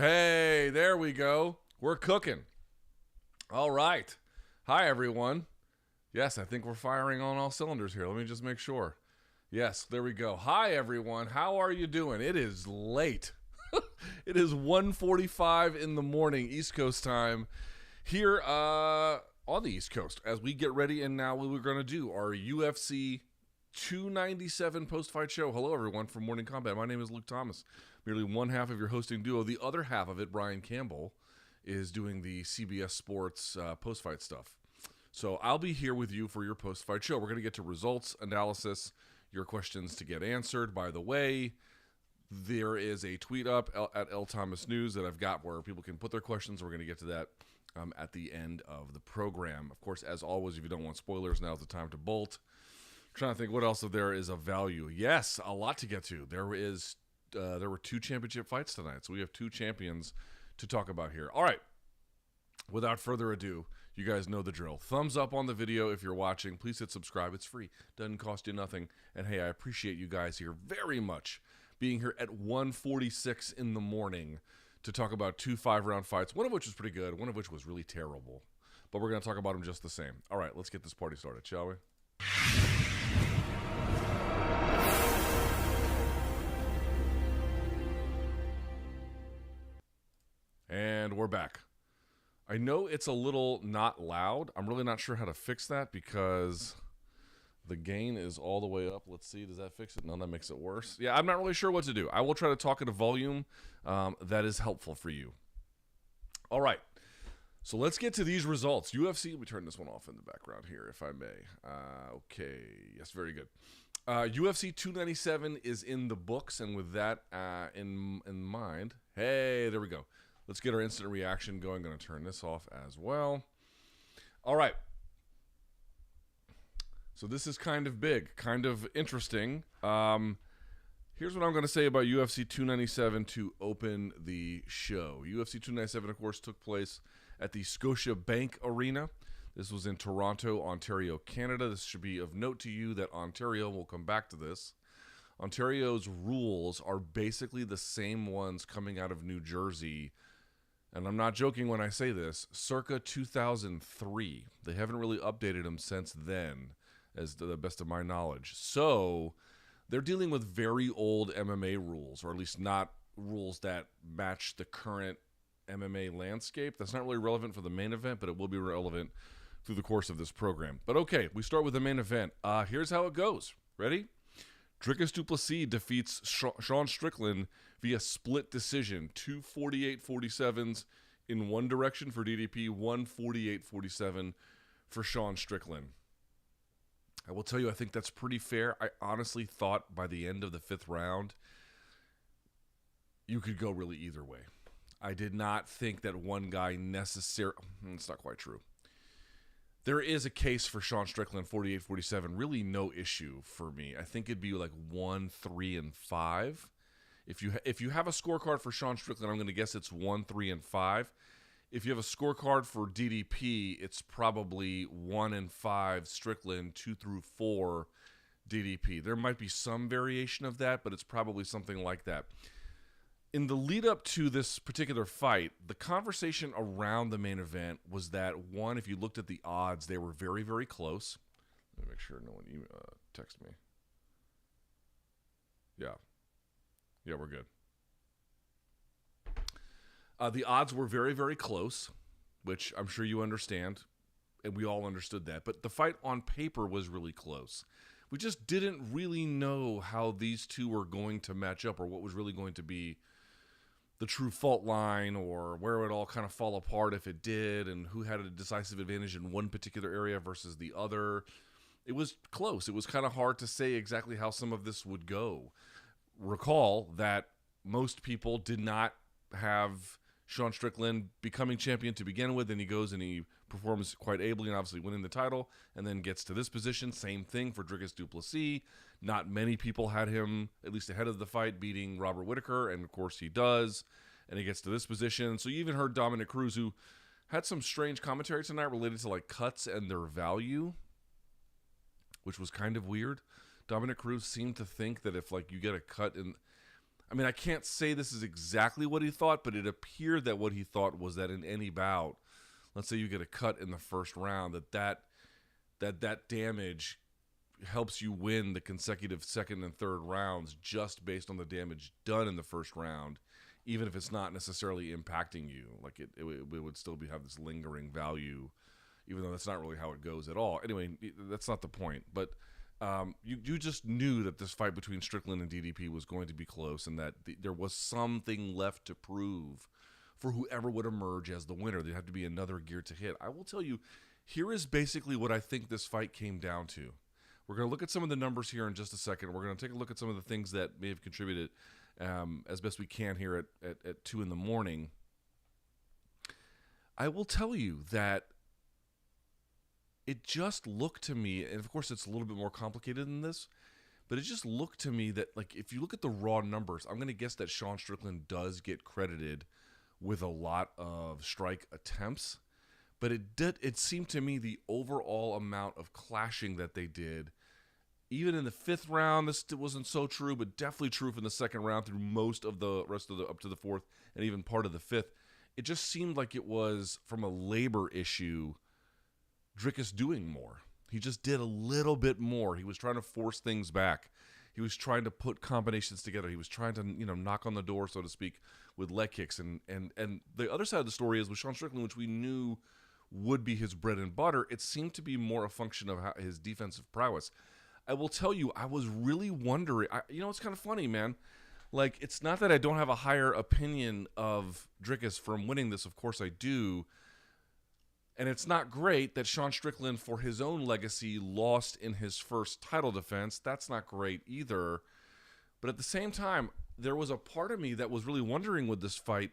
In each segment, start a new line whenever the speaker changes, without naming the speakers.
Hey, there we go. We're cooking. All right. Hi, everyone. Yes, I think we're firing on all cylinders here. Let me just make sure. Yes, there we go. Hi, everyone. How are you doing? It is late. It is 1:45 in the morning, East Coast time, here on the East Coast, as we get ready. And now what we're going to do our UFC 297 post-fight show. Hello, everyone, from Morning Kombat. My name is Luke Thomas, merely one half of your hosting duo. The other half of it, Brian Campbell, is doing the CBS Sports post-fight stuff. So I'll be here with you for your post-fight show. We're going to get to results, analysis, your questions to get answered. By the way, there is a tweet up at L Thomas News that I've got where people can put their questions. We're going to get to that at the end of the program. Of course, as always, if you don't want spoilers, now's the time to bolt. I'm trying to think what else there is of value. Yes, a lot to get to. There were two championship fights tonight, so we have two champions to talk about here. All right. Without further ado, you guys know the drill. Thumbs up on the video if you're watching. Please hit subscribe. It's free. Doesn't cost you nothing. And hey, I appreciate you guys here very much being here at 1:46 in the morning to talk about two 5-round fights, one of which was pretty good, one of which was really terrible. But we're going to talk about them just the same. All right, let's get this party started, shall we? And we're back. I know it's a little not loud. I'm really not sure how to fix that because the gain is all the way up. Let's see. Does that fix it? No, that makes it worse. Yeah, I'm not really sure what to do. I will try to talk at a volume that is helpful for you. All right. So let's get to these results. UFC, let me turn this one off in the background here, if I may. Okay. Yes, very good. UFC 297 is in the books, and with that in mind, hey, there we go. Let's get our instant reaction going. I'm going to turn this off as well. All right. So this is kind of big, kind of interesting. Here's what I'm going to say about UFC 297 to open the show. UFC 297, of course, took place at the Scotiabank Arena. This was in Toronto, Ontario, Canada. This should be of note to you that Ontario, we'll come back to this, Ontario's rules are basically the same ones coming out of New Jersey. And I'm not joking when I say this, circa 2003. They haven't really updated them since then, as to the best of my knowledge. So they're dealing with very old MMA rules, or at least not rules that match the current MMA landscape. That's not really relevant for the main event, but it will be relevant through the course of this program. But okay, we start with the main event. Here's how it goes. Ready? Dricus du Plessis defeats Sean Strickland via split decision. 2 48-47s in one direction for DDP, 1 48-47 for Sean Strickland. I will tell you, I think that's pretty fair. I honestly thought by the end of the 5th round, you could go really either way. I did not think that one guy necessarily... It's not quite true. There is a case for Sean Strickland, 48-47. Really no issue for me. I think it'd be like 1, 3, and 5. If you have a scorecard for Sean Strickland, I'm going to guess it's 1, 3, and 5. If you have a scorecard for DDP, it's probably 1 and 5 Strickland, 2 through 4 DDP. There might be some variation of that, but it's probably something like that. In the lead up to this particular fight, the conversation around the main event was that, one, if you looked at the odds, they were very, very close. Let me make sure no one text me. Yeah, we're good. The odds were very, very close, which I'm sure you understand, and we all understood that. But the fight on paper was really close. We just didn't really know how these two were going to match up or what was really going to be the true fault line or where it would all kind of fall apart if it did and who had a decisive advantage in one particular area versus the other. It was close. It was kind of hard to say exactly how some of this would go. Recall that most people did not have Sean Strickland becoming champion to begin with, and he goes and he performs quite ably and obviously winning the title, and then gets to this position. Same thing for Dricus du Plessis. Not many people had him, at least ahead of the fight, beating Robert Whittaker, and of course he does, and he gets to this position. So you even heard Dominic Cruz, who had some strange commentary tonight related to like cuts and their value, which was kind of weird. Dominic Cruz seemed to think that if like you get a cut in... I mean, I can't say this is exactly what he thought, but it appeared that what he thought was that in any bout, let's say you get a cut in the first round, that damage helps you win the consecutive second and third rounds just based on the damage done in the first round, even if it's not necessarily impacting you. Like it would still have this lingering value, even though that's not really how it goes at all. Anyway, that's not the point. But you just knew that this fight between Strickland and DDP was going to be close, and that there was something left to prove for whoever would emerge as the winner. There'd have to be another gear to hit. I will tell you, here is basically what I think this fight came down to. We're going to look at some of the numbers here in just a second. We're going to take a look at some of the things that may have contributed as best we can here at 2 in the morning. I will tell you that it just looked to me, and of course it's a little bit more complicated than this, but it just looked to me that, like, if you look at the raw numbers, I'm going to guess that Sean Strickland does get credited with a lot of strike attempts. But it seemed to me the overall amount of clashing that they did, even in the 5th round, this wasn't so true, but definitely true from the 2nd round through most of the rest of up to the 4th and even part of the 5th. It just seemed like it was, from a labor issue, Dricus doing more. He just did a little bit more. He was trying to force things back. He was trying to put combinations together. He was trying to, knock on the door, so to speak, with leg kicks. And the other side of the story is with Sean Strickland, which we knew would be his bread and butter, it seemed to be more a function of his defensive prowess. I will tell you, I was really wondering, it's kind of funny, man. Like, it's not that I don't have a higher opinion of Dricus from winning this. Of course I do. And it's not great that Sean Strickland, for his own legacy, lost in his first title defense. That's not great either. But at the same time, there was a part of me that was really wondering with this fight,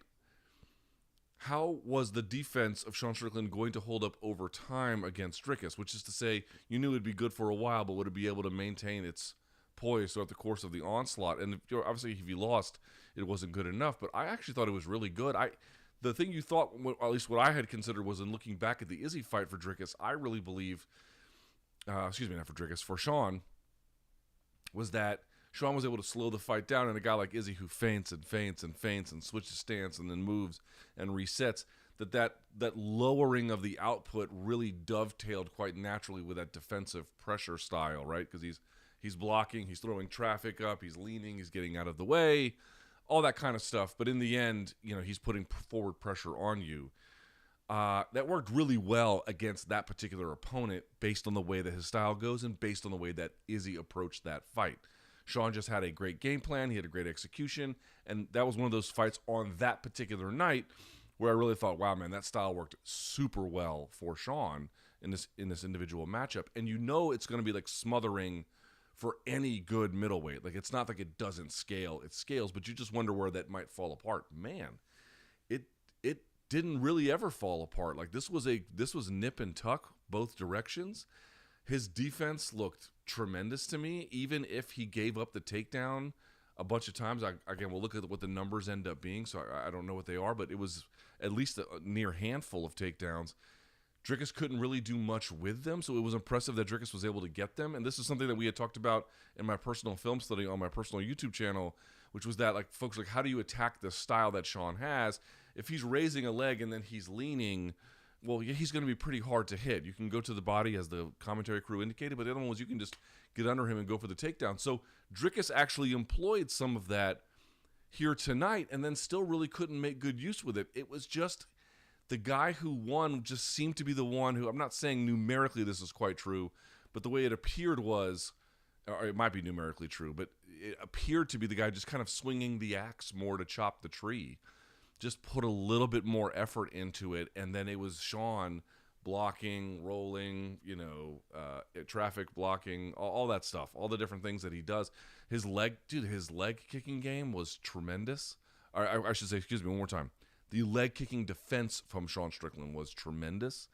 how was the defense of Sean Strickland going to hold up over time against Dricus? Which is to say, you knew it'd be good for a while, but would it be able to maintain its poise throughout the course of the onslaught? And obviously, if you lost, it wasn't good enough. But I actually thought it was really good. The thing you thought, at least what I had considered, was in looking back at the Izzy fight for Dricus, I really believe, not for Dricus, for Sean, was that Sean was able to slow the fight down, and a guy like Izzy who feints and switches stance and then moves and resets, that lowering of the output really dovetailed quite naturally with that defensive pressure style, right? Because he's blocking, he's throwing traffic up, he's leaning, he's getting out of the way, all that kind of stuff. But in the end, he's putting forward pressure on you. That worked really well against that particular opponent based on the way that his style goes and based on the way that Izzy approached that fight. Sean just had a great game plan. He had a great execution. And that was one of those fights on that particular night where I really thought, wow, man, that style worked super well for Sean in this individual matchup. And it's going to be like smothering for any good middleweight. Like, it's not like it doesn't scale. It scales, but you just wonder where that might fall apart. Man, it didn't really ever fall apart. Like, this was nip and tuck both directions. His defense looked tremendous to me, even if he gave up the takedown a bunch of times. Again, we'll look at what the numbers end up being, so I don't know what they are, but it was at least a near handful of takedowns. Dricus couldn't really do much with them, so it was impressive that Dricus was able to get them. And this is something that we had talked about in my personal film study on my personal YouTube channel, which was that, like, folks, like, how do you attack the style that Sean has? If he's raising a leg and then he's leaning, well, yeah, he's going to be pretty hard to hit. You can go to the body, as the commentary crew indicated, but the other one was you can just get under him and go for the takedown. So Dricus actually employed some of that here tonight and then still really couldn't make good use with it. It was just the guy who won just seemed to be the one who, I'm not saying numerically this is quite true, but the way it appeared was, or it might be numerically true, but it appeared to be the guy just kind of swinging the axe more to chop the tree. Just put a little bit more effort into it, and then it was Sean blocking, rolling, traffic blocking, all that stuff, all the different things that he does. His leg kicking game was tremendous. I should say, excuse me, one more time. The leg kicking defense from Sean Strickland was tremendous.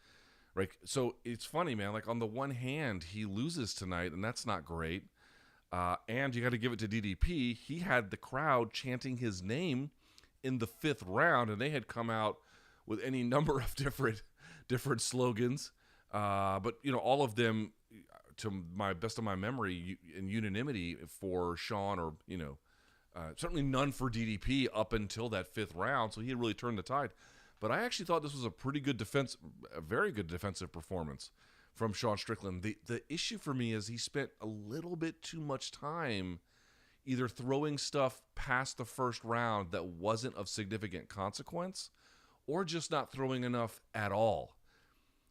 Right? So it's funny, man. Like, on the one hand, he loses tonight, and that's not great. And you got to give it to DDP. He had the crowd chanting his name in the 5th round, and they had come out with any number of different slogans. But, all of them, to my best of my memory, in unanimity for Sean, or, Certainly none for DDP up until that 5th round, so he had really turned the tide. But I actually thought this was a pretty good defense, a very good defensive performance from Sean Strickland. The issue for me is he spent a little bit too much time either throwing stuff past the first round that wasn't of significant consequence or just not throwing enough at all.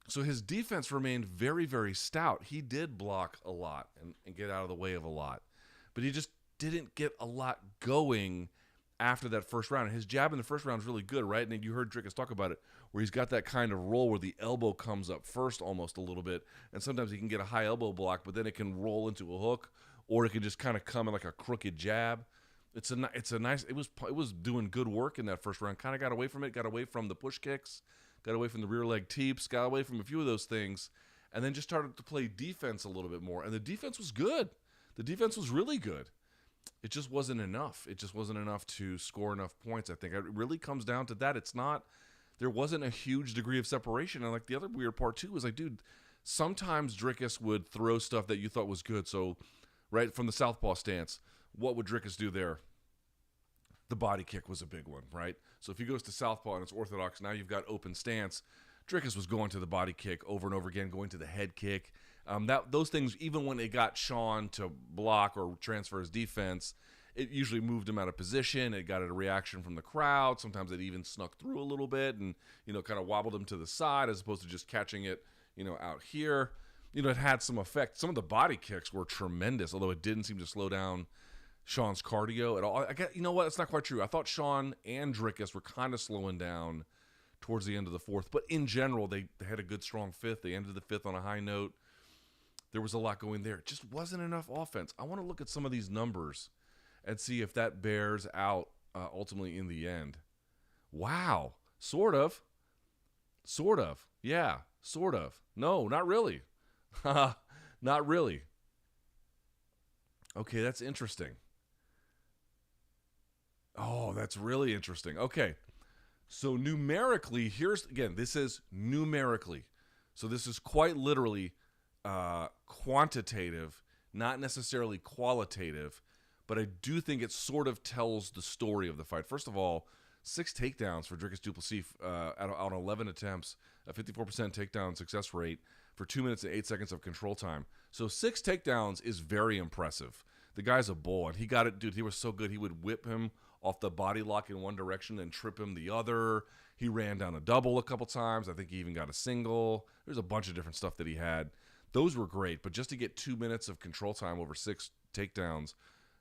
So his defense remained very, very stout. He did block a lot and get out of the way of a lot, but he just didn't get a lot going after that first round. And his jab in the first round is really good, right? And you heard Dricus talk about it, where he's got that kind of roll where the elbow comes up first almost a little bit, and sometimes he can get a high elbow block, but then it can roll into a hook, or it can just kind of come in like a crooked jab. It was doing good work in that first round. Kind of got away from it, got away from the push kicks, got away from the rear leg teeps, got away from a few of those things, and then just started to play defense a little bit more. And the defense was good. The defense was really good. It just wasn't enough. It just wasn't enough to score enough points, I think. It really comes down to that. There wasn't a huge degree of separation. And like the other weird part too was like, dude, sometimes Dricus would throw stuff that you thought was good. So right from the southpaw stance, what would Dricus do there? The body kick was a big one, right? So if he goes to southpaw and it's orthodox, now you've got open stance. Dricus was going to the body kick over and over again, going to the head kick. Those things, even when it got Sean to block or transfer his defense, it usually moved him out of position. It got a reaction from the crowd. Sometimes it even snuck through a little bit and, kind of wobbled him to the side as opposed to just catching it, out here. It had some effect. Some of the body kicks were tremendous, although it didn't seem to slow down Sean's cardio at all. You know what? It's not quite true. I thought Sean and Dricus were kind of slowing down towards the end of the 4th, but in general, they had a good, strong 5th. They ended the 5th on a high note. There was a lot going there. It just wasn't enough offense. I want to look at some of these numbers and see if that bears out ultimately in the end. Wow. Sort of. Yeah, sort of. No, not really. Not really. Okay, that's interesting. Oh, that's really interesting. Okay. So numerically, this is numerically. So this is quite literally quantitative, not necessarily qualitative, but I do think it sort of tells the story of the fight. First of all, 6 takedowns for Dricus du Plessis on 11 attempts, a 54% takedown success rate for 2 minutes and 8 seconds of control time. So 6 takedowns is very impressive. The guy's a bull, and he got it, dude. He was so good. He would whip him off the body lock in one direction and trip him the other. He ran down a double a couple times. I think he even got a single. There's a bunch of different stuff that he had. Those were great, but just to get 2 minutes of control time over 6 takedowns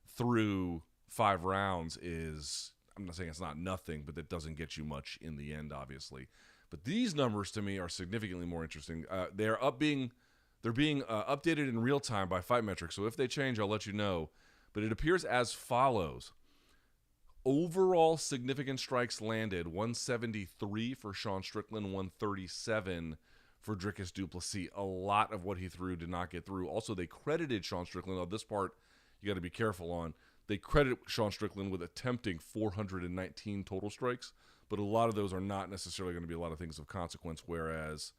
through 5 rounds is, I'm not saying it's not nothing, but that doesn't get you much in the end, obviously. But these numbers to me are significantly more interesting. They're being updated in real time by Fight Metrics, so if they change, I'll let you know. But it appears as follows. Overall significant strikes landed, 173 for Sean Strickland, 137 for Dricus du Plessis. A lot of what he threw did not get through. Also, they credited Sean Strickland. Now, this part you got to be careful on. They credit Sean Strickland with attempting 419 total strikes, but a lot of those are not necessarily going to be a lot of things of consequence, whereas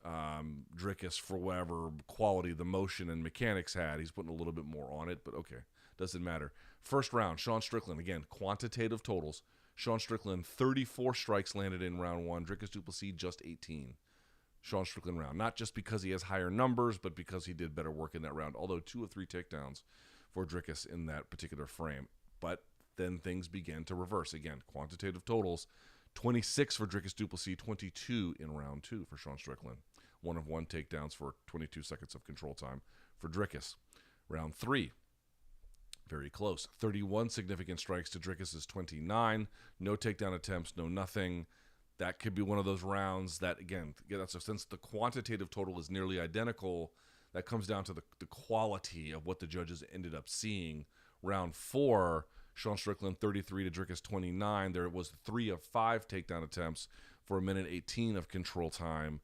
Dricus, for whatever quality the motion and mechanics had, he's putting a little bit more on it, but okay, doesn't matter. First round, Sean Strickland, again, quantitative totals. Sean Strickland, 34 strikes landed in round 1. Dricus du Plessis, just 18. Sean Strickland round. Not just because he has higher numbers, but because he did better work in that round, although 2 of 3 takedowns for Dricus in that particular frame. But then things began to reverse. Again, quantitative totals, 26 for Dricus du Plessis, 22 in round 2 for Sean Strickland. 1 of 1 takedowns for 22 seconds of control time for Dricus. Round 3, very close. 31 significant strikes to Dricus's 29. No takedown attempts, no nothing. That could be one of those rounds that, again, so since the quantitative total is nearly identical, that comes down to the quality of what the judges ended up seeing. Round 4, Sean Strickland 33 to Dricus 29. There was 3 of 5 takedown attempts for 1:18 of control time.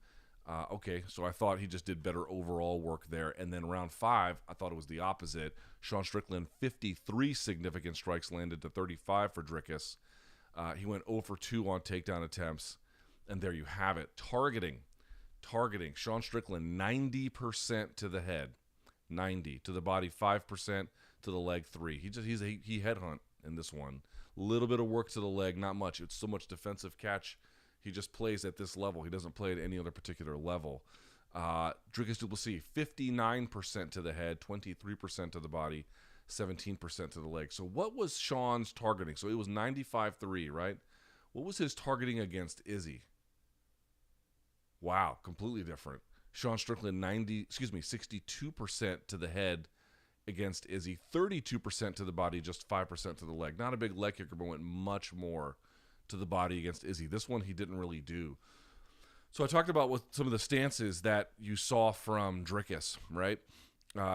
Okay, so I thought he just did better overall work there. And then round 5, I thought it was the opposite. Sean Strickland, 53 significant strikes landed to 35 for Dricus. He went 0 for 2 on takedown attempts. And there you have it. Targeting. Sean Strickland, 90% to the head. 90 to the body, 5% to the leg, 3. He headhunt in this one. A little bit of work to the leg, not much. It's so much defensive catch. He just plays at this level. He doesn't play at any other particular level. Dricus du Plessis, 59% to the head, 23% to the body, 17% to the leg. So what was Sean's targeting? So it was 95-3, right? What was his targeting against Izzy? Wow, completely different. Sean Strickland, 62% to the head against Izzy, 32% to the body, just 5% to the leg. Not a big leg kicker, but went much more to the body against Izzy. This one he didn't really do. So I talked about what some of the stances that you saw from Dricus, right?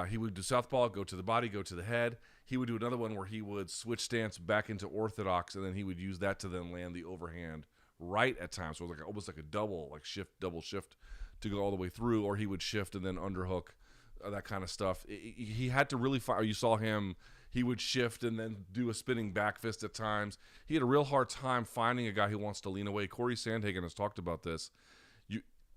He would do southpaw, go to the body, go to the head. He would do another one where he would switch stance back into orthodox, and then he would use that to then land the overhand right at times. So it was like almost like a double shift to go all the way through, or he would shift and then underhook, that kind of stuff. He had to really fire. You saw him. He would shift and then do a spinning back fist at times. He had a real hard time finding a guy who wants to lean away. Corey Sandhagen has talked about this.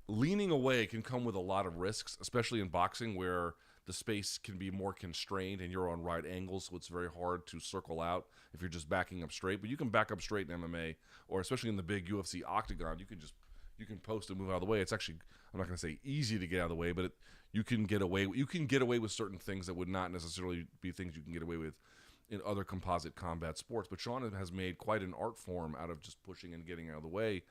Leaning away can come with a lot of risks, especially in boxing where the space can be more constrained and you're on right angles, so it's very hard to circle out if you're just backing up straight. But you can back up straight in MMA, or especially in the big UFC octagon, you can post and move out of the way. It's actually, I'm not going to say easy to get out of the way, but you can get away with certain things that would not necessarily be things you can get away with in other composite combat sports. But Sean has made quite an art form out of just pushing and getting out of the way.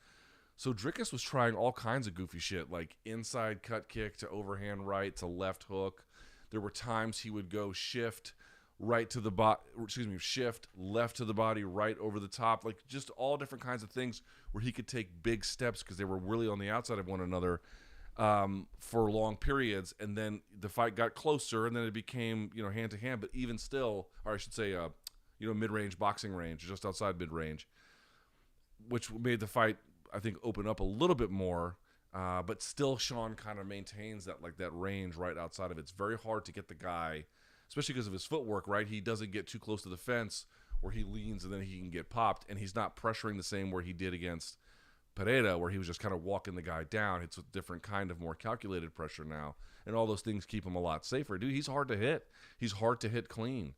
So Dricus was trying all kinds of goofy shit, like inside cut kick to overhand right to left hook. There were times he would go shift left to the body, right over the top, like just all different kinds of things where he could take big steps because they were really on the outside of one another for long periods. And then the fight got closer, and then it became hand to hand. But even still, or I should say, mid-range boxing range, just outside mid-range, which made the fight, I think, open up a little bit more, but still Sean kind of maintains that range right outside of it. It's very hard to get the guy, especially because of his footwork, right? He doesn't get too close to the fence where he leans and then he can get popped, and he's not pressuring the same where he did against Pereira, where he was just kind of walking the guy down. It's a different kind of more calculated pressure now, and all those things keep him a lot safer. Dude, he's hard to hit. He's hard to hit clean.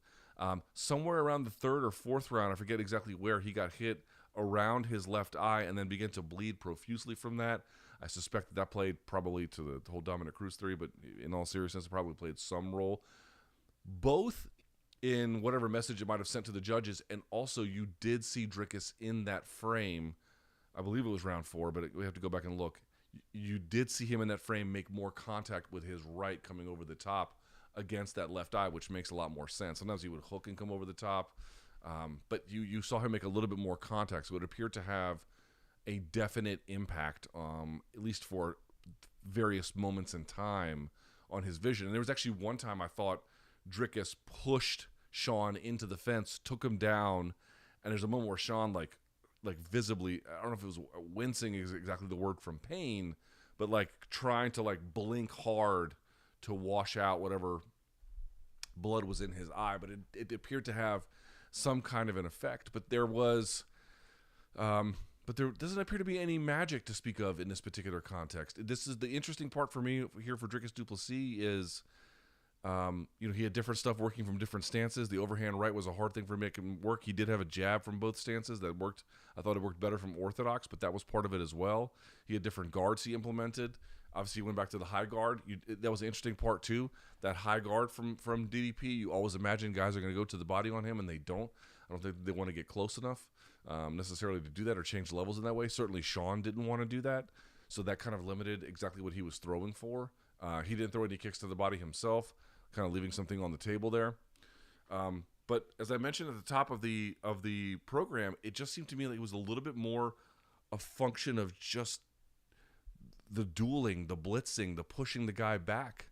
Somewhere around the third or fourth round, I forget exactly where, he got hit around his left eye and then began to bleed profusely from that. I suspect that played probably to the whole Dominic Cruz theory, but in all seriousness, it probably played some role. Both in whatever message it might have sent to the judges, and also you did see Dricus in that frame. I believe it was round 4, but we have to go back and look. You did see him in that frame make more contact with his right coming over the top against that left eye, which makes a lot more sense. Sometimes he would hook and come over the top. But you saw him make a little bit more contact, so it appeared to have a definite impact, at least for various moments in time, on his vision. And there was actually one time I thought Dricus pushed Sean into the fence, took him down, and there's a moment where Sean like visibly, I don't know if it was wincing is exactly the word from pain, but trying to blink hard to wash out whatever blood was in his eye. But it appeared to have some kind of an effect, but there doesn't appear to be any magic to speak of in this particular context. This is the interesting part for me here for Dricus du Plessis is, he had different stuff working from different stances. The overhand right was a hard thing for him to make him work. He did have a jab from both stances that worked. I thought it worked better from orthodox, but that was part of it as well. He had different guards he implemented. Obviously, he went back to the high guard. That was an interesting part, too. That high guard from DDP, you always imagine guys are going to go to the body on him, and they don't. I don't think they want to get close enough necessarily to do that or change levels in that way. Certainly, Sean didn't want to do that, so that kind of limited exactly what he was throwing for. He didn't throw any kicks to the body himself, kind of leaving something on the table there. But as I mentioned at the top of the program, it just seemed to me like it was a little bit more a function of just the dueling, the blitzing, the pushing the guy back.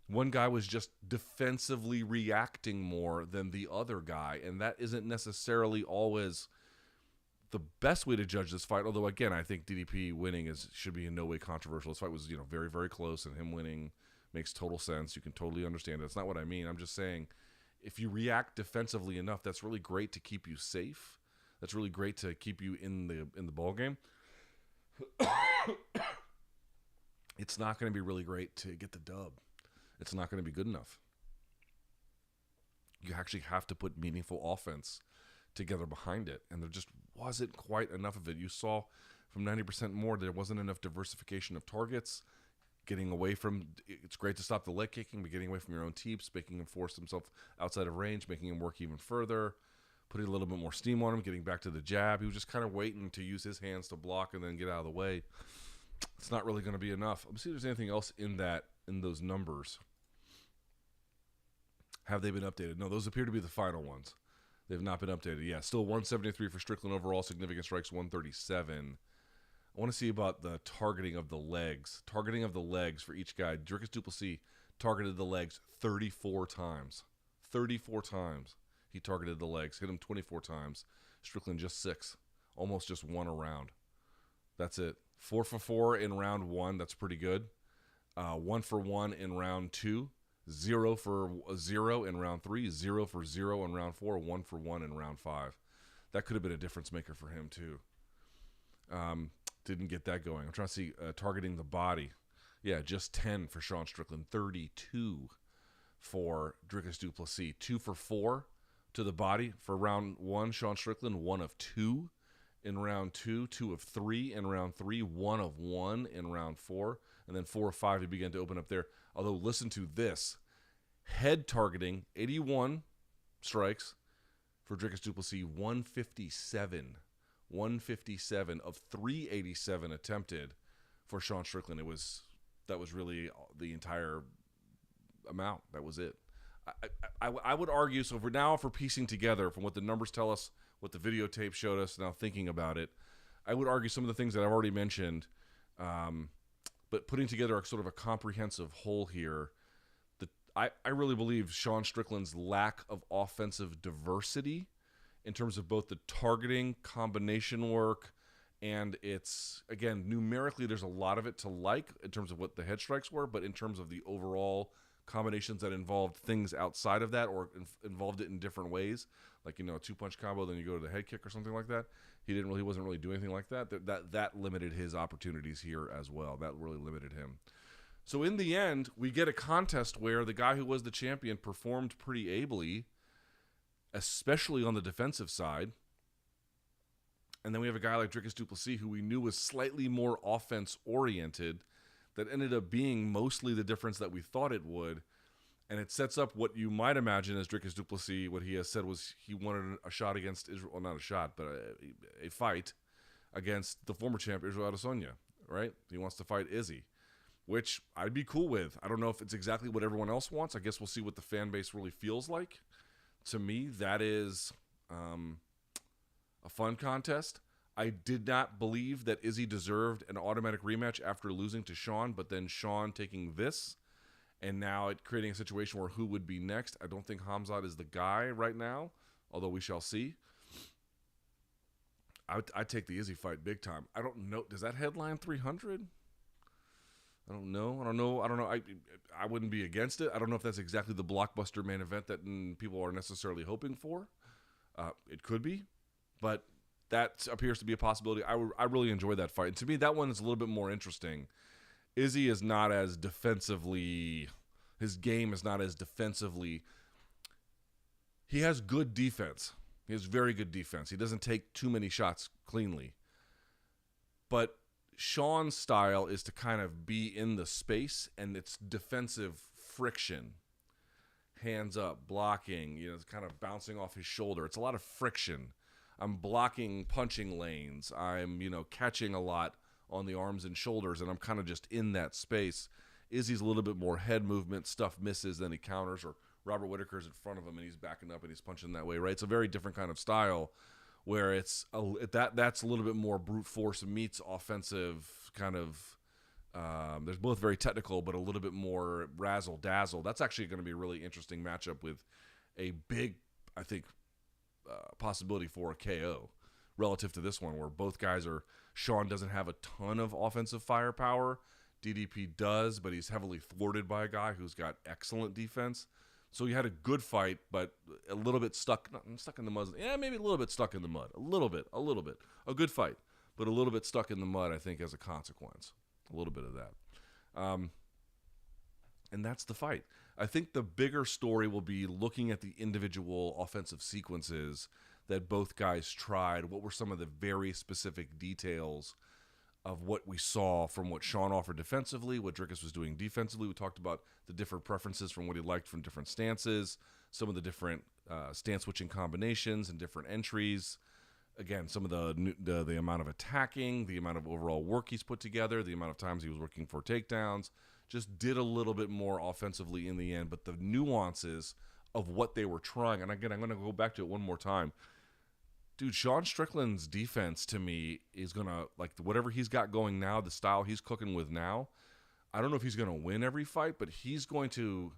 One guy was just defensively reacting more than the other guy, and that isn't necessarily always the best way to judge this fight. Although, again, I think DDP winning should be in no way controversial. This fight was, very, very close, and him winning makes total sense. You can totally understand it. That's not what I mean. I'm just saying, if you react defensively enough, that's really great to keep you safe. That's really great to keep you in the ball game. It's not going to be really great to get the dub. It's not going to be good enough. You actually have to put meaningful offense together behind it, and there just wasn't quite enough of it. You saw from 90% more, there wasn't enough diversification of targets. Getting away from, it's great to stop the leg kicking, but getting away from your own teeps, making him force himself outside of range, making him work even further, putting a little bit more steam on him, getting back to the jab. He was just kind of waiting to use his hands to block and then get out of the way. It's not really going to be enough. Let me see if there's anything else in those numbers. Have they been updated? No, those appear to be the final ones. They've not been updated. Yeah, still 173 for Strickland overall, significant strikes 137. I want to see about the targeting of the legs. Targeting of the legs for each guy. Dricus du Plessis targeted the legs 34 times. 34 times he targeted the legs. Hit him 24 times. Strickland just 6. Almost just 1 a round. That's it. 4 for 4 in round 1. That's pretty good. 1 for 1 in round 2. 0 for 0 in round 3. 0 for 0 in round 4. 1 for 1 in round 5. That could have been a difference maker for him too. Didn't get that going. I'm trying to see targeting the body. Yeah, just 10 for Sean Strickland. 32 for Dricus du Plessis. 2 for 4 to the body for round 1. Sean Strickland, 1 of 2 in round 2. 2 of 3 in round 3. 1 of 1 in round 4. And then 4 of 5, he began to open up there. Although, listen to this. Head targeting, 81 strikes for Dricus du Plessis. 157. 157 of 387 attempted for Sean Strickland. That was really the entire amount. That was it. I would argue, so for piecing together from what the numbers tell us, what the videotape showed us, now thinking about it, I would argue some of the things that I've already mentioned, but putting together a sort of a comprehensive whole here, I really believe Sean Strickland's lack of offensive diversity in terms of both the targeting, combination work, and it's, again, numerically there's a lot of it to like in terms of what the head strikes were, but in terms of the overall combinations that involved things outside of that or involved it in different ways, like, a 2-punch combo, then you go to the head kick or something like that. He wasn't really doing anything like that. That limited his opportunities here as well. That really limited him. So in the end, we get a contest where the guy who was the champion performed pretty ably, especially on the defensive side. And then we have a guy like Dricus du Plessis, who we knew was slightly more offense-oriented, that ended up being mostly the difference that we thought it would. And it sets up what you might imagine as Dricus du Plessis. What he has said was he wanted a shot against Israel, well, not a shot, but a fight against the former champ, Israel Adesanya, right? He wants to fight Izzy, which I'd be cool with. I don't know if it's exactly what everyone else wants. I guess we'll see what the fan base really feels like. To me, that is a fun contest. I did not believe that Izzy deserved an automatic rematch after losing to Sean, but then Sean taking this, and now it creating a situation where who would be next. I don't think Khamzat is the guy right now, although we shall see. I'd take the Izzy fight big time. I don't know. Does that headline 300? I don't know. I wouldn't be against it. I don't know if that's exactly the blockbuster main event that people are necessarily hoping for. It could be, but that appears to be a possibility. I really enjoy that fight. And to me, that one is a little bit more interesting. Izzy is not as defensively, his game is not as defensively. He has good defense. He has very good defense. He doesn't take too many shots cleanly. But Sean's style is to kind of be in the space, and it's defensive friction. Hands up, blocking, it's kind of bouncing off his shoulder. It's a lot of friction. I'm blocking punching lanes. I'm, catching a lot on the arms and shoulders, and I'm kind of just in that space. Izzy's a little bit more head movement, stuff misses, then he counters, or Robert Whittaker's in front of him, and he's backing up, and he's punching that way, right? It's a very different kind of style, where it's that's a little bit more brute force meets offensive kind of. There's both very technical, but a little bit more razzle dazzle. That's actually going to be a really interesting matchup with a big, I think, possibility for a KO relative to this one, where both guys are. Sean doesn't have a ton of offensive firepower. DDP does, but he's heavily thwarted by a guy who's got excellent defense. So you had a good fight, but a little bit stuck in the mud. Yeah, maybe a little bit stuck in the mud. A little bit. A good fight, but a little bit stuck in the mud, I think, as a consequence. A little bit of that. And that's the fight. I think the bigger story will be looking at the individual offensive sequences that both guys tried? What were some of the very specific details of what we saw from what Sean offered defensively, what Dricus was doing defensively? We talked about the different preferences from what he liked from different stances, some of the different stance switching combinations and different entries. Again, some of the amount of attacking, the amount of overall work he's put together, the amount of times he was working for takedowns, just did a little bit more offensively in the end. But the nuances of what they were trying, and again, I'm going to go back to it one more time. Dude, Sean Strickland's defense to me is going to, like, whatever he's got going now, the style he's cooking with now, I don't know if he's going to win every fight, but he's going to,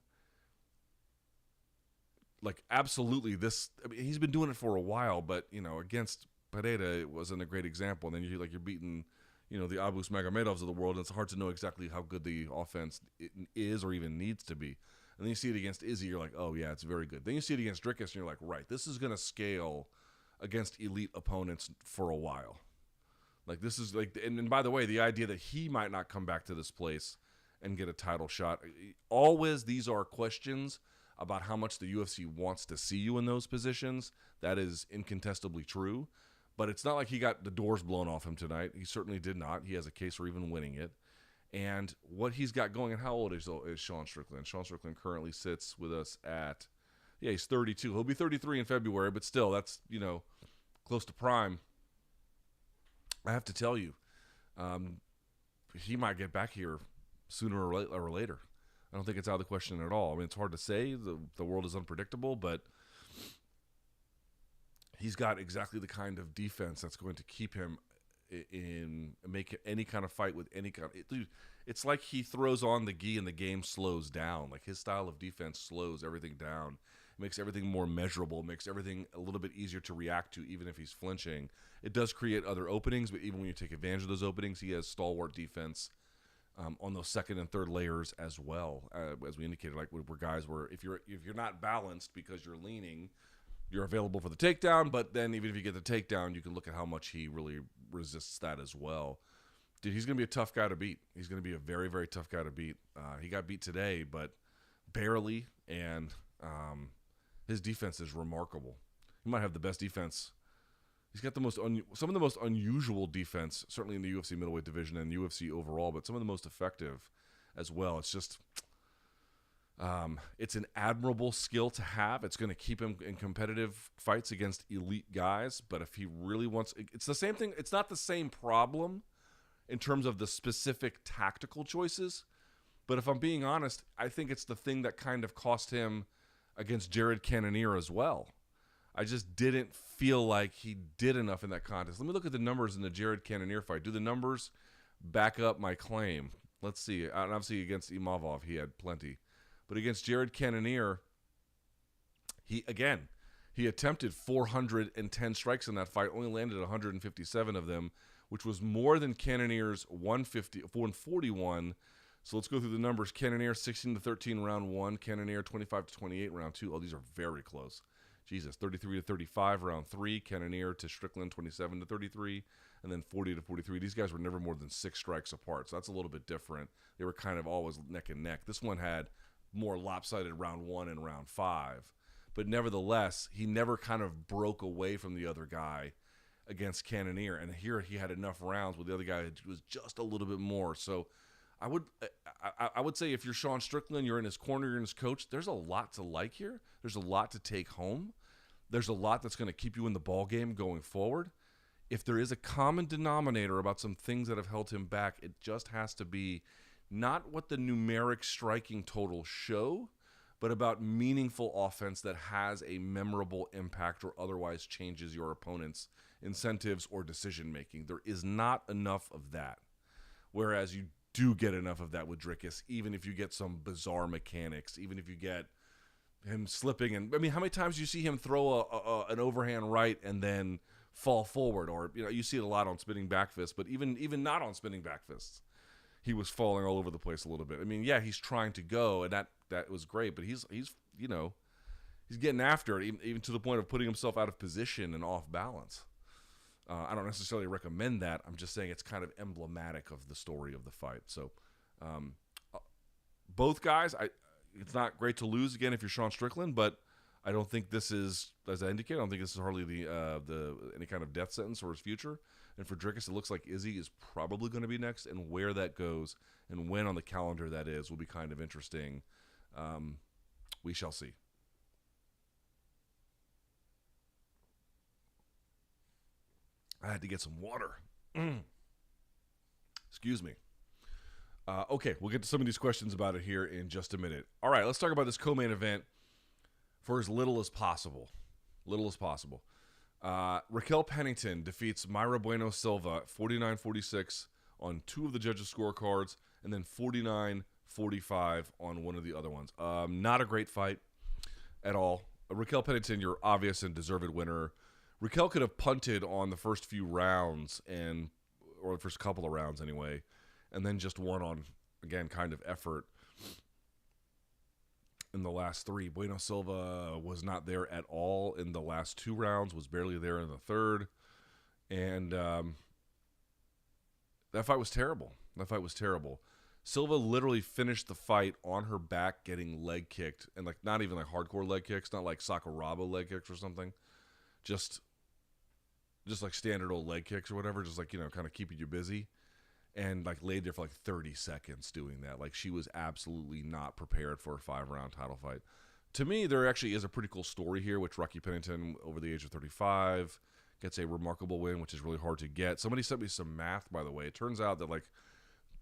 like, absolutely this. I mean, he's been doing it for a while, but, you know, against Pereira, it wasn't a great example. And then you're beating, you know, the Abus Magomedovs of the world, and it's hard to know exactly how good the offense is or even needs to be. And then you see it against Izzy, you're like, oh, yeah, it's very good. Then you see it against Dricus, and you're like, right, this is going to scale against elite opponents for a while. Like, this is like, and by the way, the idea that he might not come back to this place and get a title shot, always these are questions about how much the UFC wants to see you in those positions. That is incontestably true, but it's not like he got the doors blown off him tonight. He certainly did not. He has a case for even winning it. And what he's got going, and how old is Sean Strickland? Sean Strickland currently sits with us at, yeah, he's 32. He'll be 33 in February, but still, that's, you know, close to prime. I have to tell you, he might get back here sooner or later. I don't think it's out of the question at all. I mean, it's hard to say. The world is unpredictable, but he's got exactly the kind of defense that's going to keep him make any kind of fight with any kind of, dude, it's like he throws on the gi and the game slows down. Like, his style of defense slows everything down, makes everything more measurable, makes everything a little bit easier to react to, even if he's flinching. It does create other openings, but even when you take advantage of those openings, he has stalwart defense on those second and third layers as well, as we indicated. Like, where guys were, if you're not balanced because you're leaning, you're available for the takedown, but then even if you get the takedown, you can look at how much he really resists that as well. Dude, he's going to be a tough guy to beat. He's going to be a very, very tough guy to beat. He got beat today, but barely, and his defense is remarkable. He might have the best defense. He's got the most some of the most unusual defense, certainly in the UFC middleweight division and UFC overall, but some of the most effective as well. It's just, it's an admirable skill to have. It's going to keep him in competitive fights against elite guys, but if he really wants, it's the same thing. It's not the same problem in terms of the specific tactical choices, but if I'm being honest, I think it's the thing that kind of cost him against Jared Cannonier as well. I just didn't feel like he did enough in that contest. Let me look at the numbers in the Jared Cannonier fight. Do the numbers back up my claim? Let's see. And obviously against Imavov, he had plenty. But against Jared Cannonier, he attempted 410 strikes in that fight, only landed 157 of them, which was more than Cannonier's 141. So let's go through the numbers. Cannonier 16-13 round 1, Cannonier 25-28 round 2. Oh, these are very close. Jesus, 33-35 round 3, Cannonier to Strickland 27-33, and then 40-43. These guys were never more than 6 strikes apart, so that's a little bit different. They were kind of always neck and neck. This one had more lopsided round 1 and round 5, but nevertheless, he never kind of broke away from the other guy against Cannonier, and here he had enough rounds where the other guy was just a little bit more. So I would say if you're Sean Strickland, you're in his corner, you're in his coach, there's a lot to like here. There's a lot to take home. There's a lot that's going to keep you in the ball game going forward. If there is a common denominator about some things that have held him back, it just has to be not what the numeric striking totals show, but about meaningful offense that has a memorable impact or otherwise changes your opponent's incentives or decision-making. There is not enough of that, whereas you do get enough of that with Dricus, even if you get some bizarre mechanics, even if you get him slipping. And I mean, how many times do you see him throw an overhand right and then fall forward? Or, you know, you see it a lot on spinning back fists, but even not on spinning back fists, he was falling all over the place a little bit. I mean, yeah, he's trying to go, and that was great, but he's you know, he's getting after it, even to the point of putting himself out of position and off balance. I don't necessarily recommend that. I'm just saying it's kind of emblematic of the story of the fight. So both guys, it's not great to lose again if you're Sean Strickland, but I don't think this is, as I indicated, I don't think this is hardly the any kind of death sentence for his future. And for Dricus, it looks like Izzy is probably going to be next, and where that goes and when on the calendar that is will be kind of interesting. We shall see. I had to get some water. Excuse me. Okay, we'll get to some of these questions about it here in just a minute. All right, let's talk about this co-main event for as little as possible. Raquel Pennington defeats Mayra Bueno Silva 49-46 on 2 of the judges' scorecards, and then 49-45 on one of the other ones. Not a great fight at all. Raquel Pennington, your obvious and deserved winner. Raquel could have punted on the first few rounds, or the first couple of rounds anyway, and then just won on, again, kind of effort in the last 3. Bueno Silva was not there at all in the last 2 rounds, was barely there in the third. And that fight was terrible. Silva literally finished the fight on her back getting leg kicked, and like not even like hardcore leg kicks, not like Sakuraba leg kicks or something. Just like standard old leg kicks or whatever, just like, kind of keeping you busy. And like laid there for like 30 seconds doing that. Like she was absolutely not prepared for a 5-round title fight. To me, there actually is a pretty cool story here, which Raquel Pennington, over the age of 35, gets a remarkable win, which is really hard to get. Somebody sent me some math, by the way. It turns out that like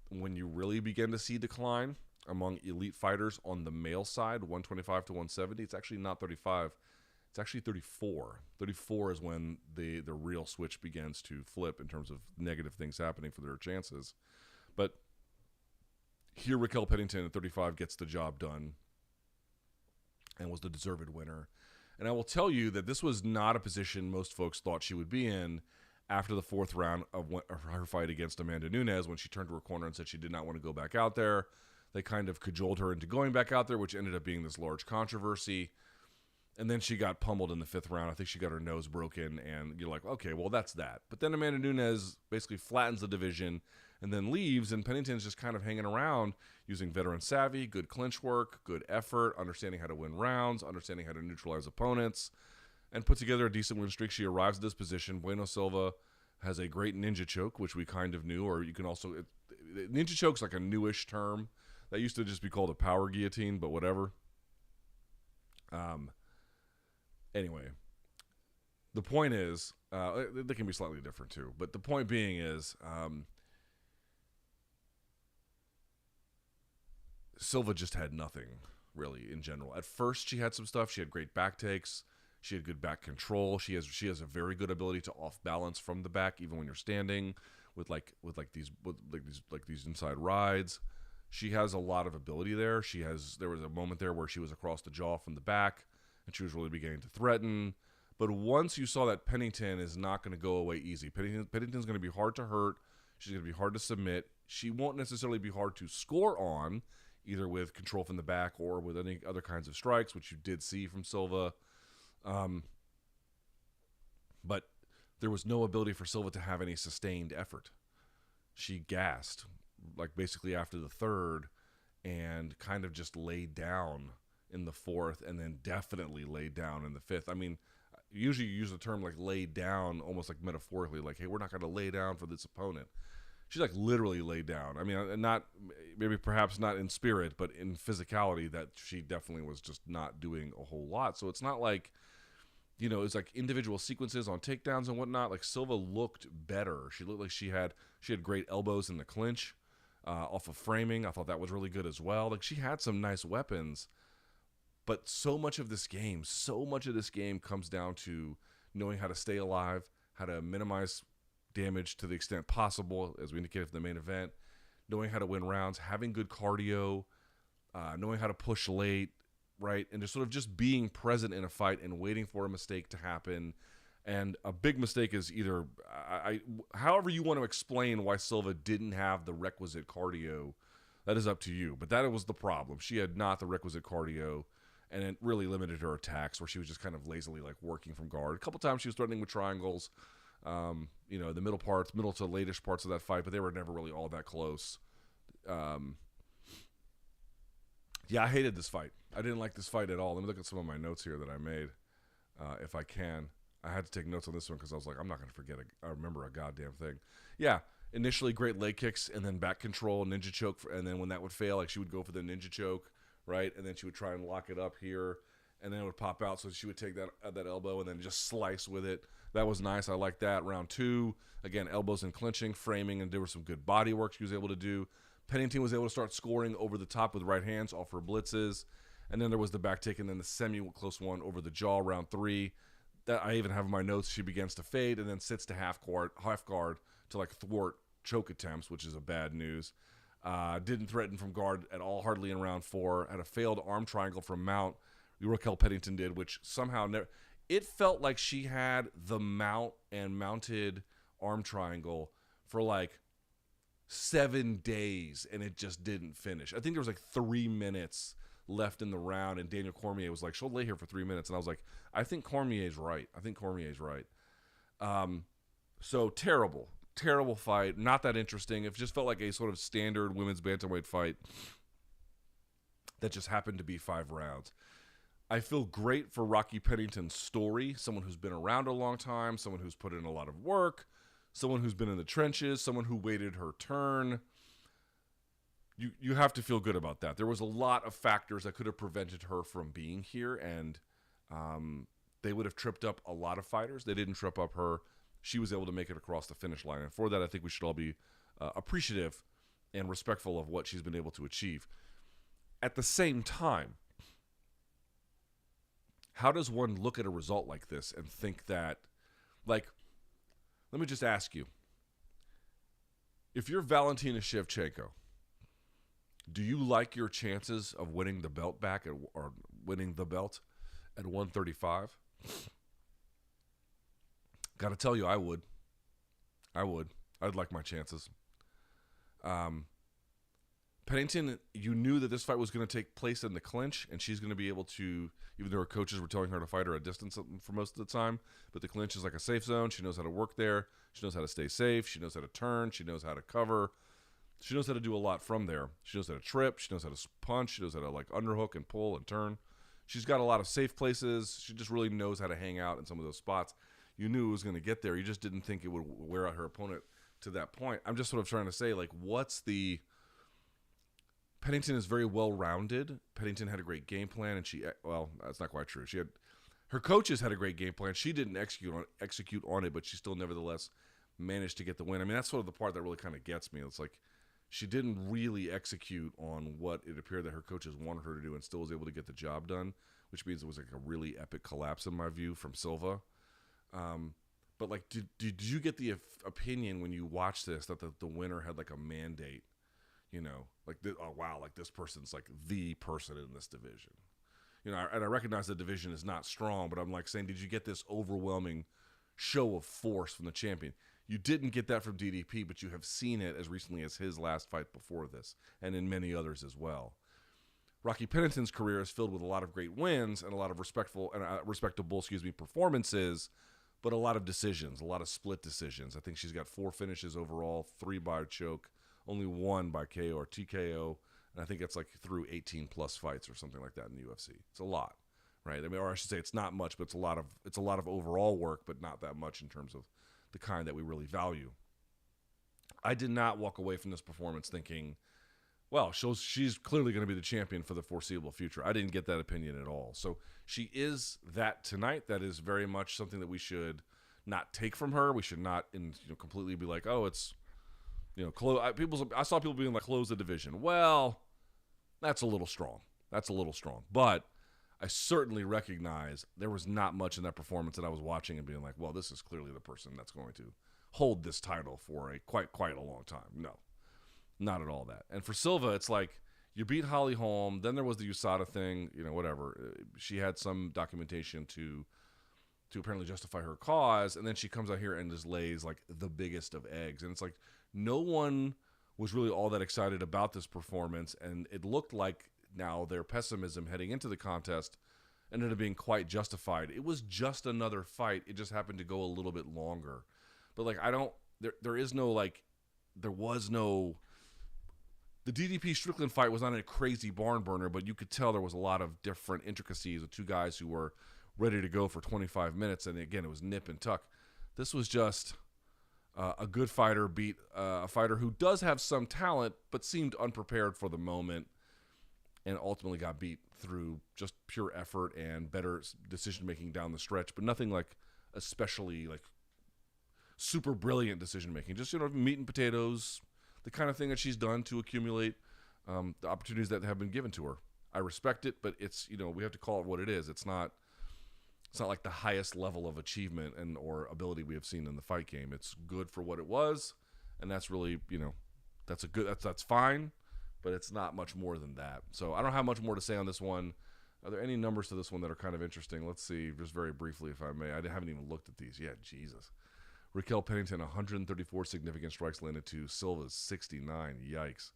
when you really begin to see decline among elite fighters on the male side, 125 to 170, it's actually not 35. It's actually 34. 34 is when the real switch begins to flip in terms of negative things happening for their chances. But here Raquel Pennington at 35 gets the job done and was the deserved winner. And I will tell you that this was not a position most folks thought she would be in after the 4th round of her fight against Amanda Nunes, when she turned to her corner and said she did not want to go back out there. They kind of cajoled her into going back out there, which ended up being this large controversy. And then she got pummeled in the 5th round. I think she got her nose broken, and you're like, okay, well, that's that. But then Amanda Nunes basically flattens the division and then leaves, and Pennington's just kind of hanging around using veteran savvy, good clinch work, good effort, understanding how to win rounds, understanding how to neutralize opponents, and put together a decent win streak. She arrives at this position. Bueno Silva has a great ninja choke, which we kind of knew, or you can also... ninja choke's like a newish term. That used to just be called a power guillotine, but whatever. Anyway, the point is, they can be slightly different too, but the point being is, Silva just had nothing, really, in general. At first, she had some stuff. She had great back takes. She had good back control. She has a very good ability to off balance from the back, even when you're standing, with these inside rides. She has a lot of ability there. There was a moment there where she was across the jaw from the back, and she was really beginning to threaten. But once you saw that Pennington is not going to go away easy, Pennington's going to be hard to hurt. She's going to be hard to submit. She won't necessarily be hard to score on, either with control from the back or with any other kinds of strikes, which you did see from Silva. But there was no ability for Silva to have any sustained effort. She gassed, like basically after the 3rd, and kind of just laid down in the 4th, and then definitely laid down in the 5th. I mean, usually you use the term like laid down almost like metaphorically, like, hey, we're not going to lay down for this opponent. She like literally laid down. I mean, perhaps not in spirit, but in physicality, that she definitely was just not doing a whole lot. So it's not like, it's like individual sequences on takedowns and whatnot. Like Silva looked better. She looked like she had great elbows in the clinch off of framing. I thought that was really good as well. Like she had some nice weapons. But so much of this game comes down to knowing how to stay alive, how to minimize damage to the extent possible, as we indicated for the main event, knowing how to win rounds, having good cardio, knowing how to push late, right? And just being present in a fight and waiting for a mistake to happen. And a big mistake is either, however you want to explain why Silva didn't have the requisite cardio, that is up to you. But that was the problem. She had not the requisite cardio. And it really limited her attacks, where she was just kind of lazily like working from guard. A couple times she was threatening with triangles, the middle to latish parts of that fight, but they were never really all that close. Yeah, I hated this fight. I didn't like this fight at all. Let me look at some of my notes here that I made, if I can. I had to take notes on this one because I was like, I'm not going to forget. I remember a goddamn thing. Yeah, initially great leg kicks and then back control, ninja choke, and then when that would fail, like she would go for the ninja choke, right? And then she would try and lock it up here, and then it would pop out. So she would take that elbow and then just slice with it. That was nice. I like that. Round 2, again, elbows and clinching, framing, and there was some good body work she was able to do. Pennington was able to start scoring over the top with right hands off her blitzes. And then there was the back take and then the semi-close one over the jaw, round 3. That I even have in my notes. She begins to fade and then sits to half guard to like thwart choke attempts, which is a bad news. Didn't threaten from guard at all, hardly in round 4. Had a failed arm triangle from mount. Raquel Pennington did, which somehow never. It felt like she had the mount and mounted arm triangle for like 7 days, and it just didn't finish. I think there was like 3 minutes left in the round, and Daniel Cormier was like, she'll lay here for 3 minutes. And I was like, I think Cormier's right. So terrible fight. Not that interesting. It just felt like a sort of standard women's bantamweight fight that just happened to be 5 rounds. I feel great for Rocky Pennington's story, someone who's been around a long time, someone who's put in a lot of work, someone who's been in the trenches, someone who waited her turn. You have to feel good about that. There was a lot of factors that could have prevented her from being here, and they would have tripped up a lot of fighters. They didn't trip up her. She was able to make it across the finish line, and for that, I think we should all be appreciative and respectful of what she's been able to achieve. At the same time, how does one look at a result like this and think that, like, let me just ask you, if you're Valentina Shevchenko, do you like your chances of winning the belt back or winning the belt at 135? Got to tell you, I would. I'd like my chances. Pennington, you knew that this fight was going to take place in the clinch, and she's going to be able to, even though her coaches were telling her to fight her at distance for most of the time, but the clinch is like a safe zone. She knows how to work there. She knows how to stay safe. She knows how to turn. She knows how to cover. She knows how to do a lot from there. She knows how to trip. She knows how to punch. She knows how to like underhook and pull and turn. She's got a lot of safe places. She just really knows how to hang out in some of those spots. You knew it was going to get there. You just didn't think it would wear out her opponent to that point. I'm just sort of trying to say, like, what's the... Pennington is very well-rounded. Pennington had a great game plan, and well, that's not quite true. Her coaches had a great game plan. She didn't execute on it, but she still nevertheless managed to get the win. I mean, that's sort of the part that really kind of gets me. It's like she didn't really execute on what it appeared that her coaches wanted her to do and still was able to get the job done, which means it was like a really epic collapse in my view from Silva. But like, did you get the opinion when you watched this that the winner had like a mandate? You know, like, oh, wow, like this person's like the person in this division. You know, and I recognize the division is not strong, but I'm like saying, did you get this overwhelming show of force from the champion? You didn't get that from DDP, but you have seen it as recently as his last fight before this, and in many others as well. Rocky Pennington's career is filled with a lot of great wins and a lot of respectable performances, but a lot of decisions, a lot of split decisions. I think she's got 4 finishes overall, 3 by choke, only 1 by KO or TKO, and I think it's like through 18-plus fights or something like that in the UFC. It's a lot, right? I mean, or I should say it's not much, but it's a lot of overall work, but not that much in terms of the kind that we really value. I did not walk away from this performance thinking, well, she's clearly going to be the champion for the foreseeable future. I didn't get that opinion at all. So she is that tonight. That is very much something that we should not take from her. We should not completely be like, oh, it's, I saw people being like, close the division. Well, that's a little strong. But I certainly recognize there was not much in that performance that I was watching and being like, well, this is clearly the person that's going to hold this title for a quite a long time. No, not at all that. And for Silva, it's like you beat Holly Holm. Then there was the USADA thing, whatever. She had some documentation to apparently justify her cause. And then she comes out here and just lays like the biggest of eggs. And it's like, no one was really all that excited about this performance, and it looked like now their pessimism heading into the contest ended up being quite justified. It was just another fight. It just happened to go a little bit longer. But like, there was no The DDP Strickland fight was not a crazy barn burner, but you could tell there was a lot of different intricacies of two guys who were ready to go for 25 minutes. And again, it was nip and tuck. This was just a good fighter beat a fighter who does have some talent, but seemed unprepared for the moment, and ultimately got beat through just pure effort and better decision-making down the stretch, but nothing like especially like super brilliant decision-making. Just, meat and potatoes, the kind of thing that she's done to accumulate the opportunities that have been given to her. I respect it, but it's, we have to call it what it is. It's not like the highest level of achievement and or ability we have seen in the fight game. It's good for what it was, and that's really, that's fine, but it's not much more than that. So I don't have much more to say on this one. Are there any numbers to this one that are kind of interesting? Let's see, just very briefly, if I may. I haven't even looked at these yet. Jesus. Raquel Pennington, 134 significant strikes landed to Silva's 69. Yikes.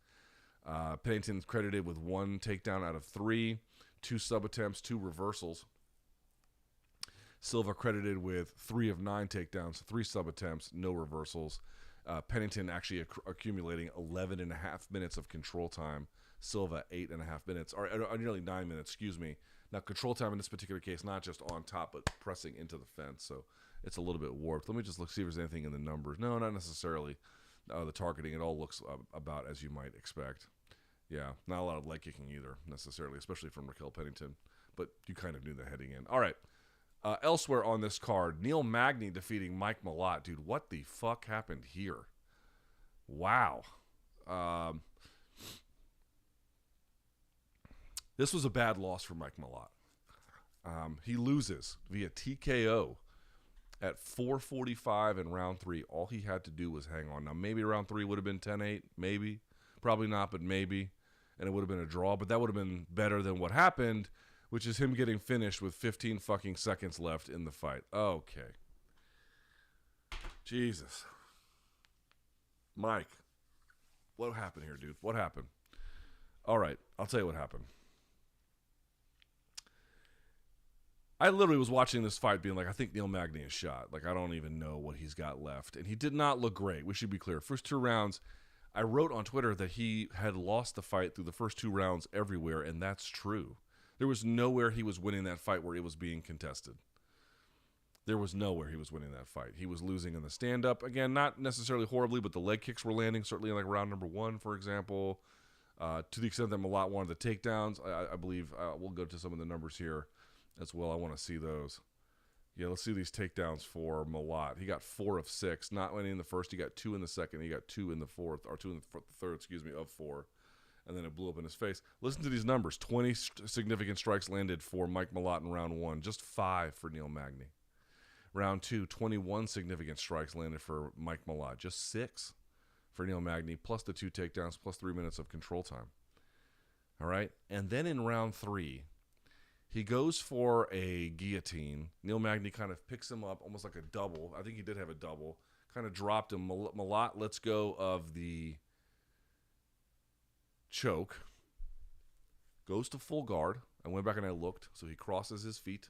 Pennington's credited with 1 takedown out of 3, 2 sub-attempts, 2 reversals. Silva credited with 3 of 9 takedowns, 3 sub-attempts, no reversals. Pennington actually accumulating 11 and a half minutes of control time. Silva, 8.5 minutes, or nearly 9 minutes, excuse me. Now, control time in this particular case, not just on top, but pressing into the fence. So it's a little bit warped. Let me just see if there's anything in the numbers. No, not necessarily. The targeting, it all looks about as you might expect. Yeah, not a lot of leg kicking either, necessarily, especially from Raquel Pennington. But you kind of knew that heading in. All right. Elsewhere on this card, Neil Magny defeating Mike Malott. Dude, what the fuck happened here? Wow. This was a bad loss for Mike Malott. He loses via TKO at 4:45 in round 3. All he had to do was hang on. Now, maybe round 3 would have been 10-8. Maybe. Probably not, but maybe. And it would have been a draw. But that would have been better than what happened, which is him getting finished with 15 fucking seconds left in the fight. Okay. Jesus. Mike, what happened here, dude? What happened? All right, I'll tell you what happened. I literally was watching this fight being like, I think Neil Magny is shot. Like, I don't even know what he's got left. And he did not look great. We should be clear. First 2 rounds, I wrote on Twitter that he had lost the fight through the first 2 rounds everywhere, and that's true. There was nowhere he was winning that fight where it was being contested. There was nowhere he was winning that fight. He was losing in the stand-up. Again, not necessarily horribly, but the leg kicks were landing, certainly in like round number 1, for example. To the extent that Malott wanted the takedowns, I believe we'll go to some of the numbers here as well. I want to see those. Yeah, let's see these takedowns for Malott. He got 4 of 6, not winning in the first. He got 2 in the second. He got 2 in the fourth, or 2 in the third, of 4. And then it blew up in his face. Listen to these numbers. 20 significant strikes landed for Mike Malott in round 1. Just 5 for Neil Magny. Round 2, 21 significant strikes landed for Mike Malott. Just 6 for Neil Magny, plus the 2 takedowns, plus 3 minutes of control time. All right? And then in round 3, he goes for a guillotine. Neil Magny kind of picks him up, almost like a double. I think he did have a double. Kind of dropped him. Malott lets go of the choke, goes to full guard. I went back and I looked. So he crosses his feet.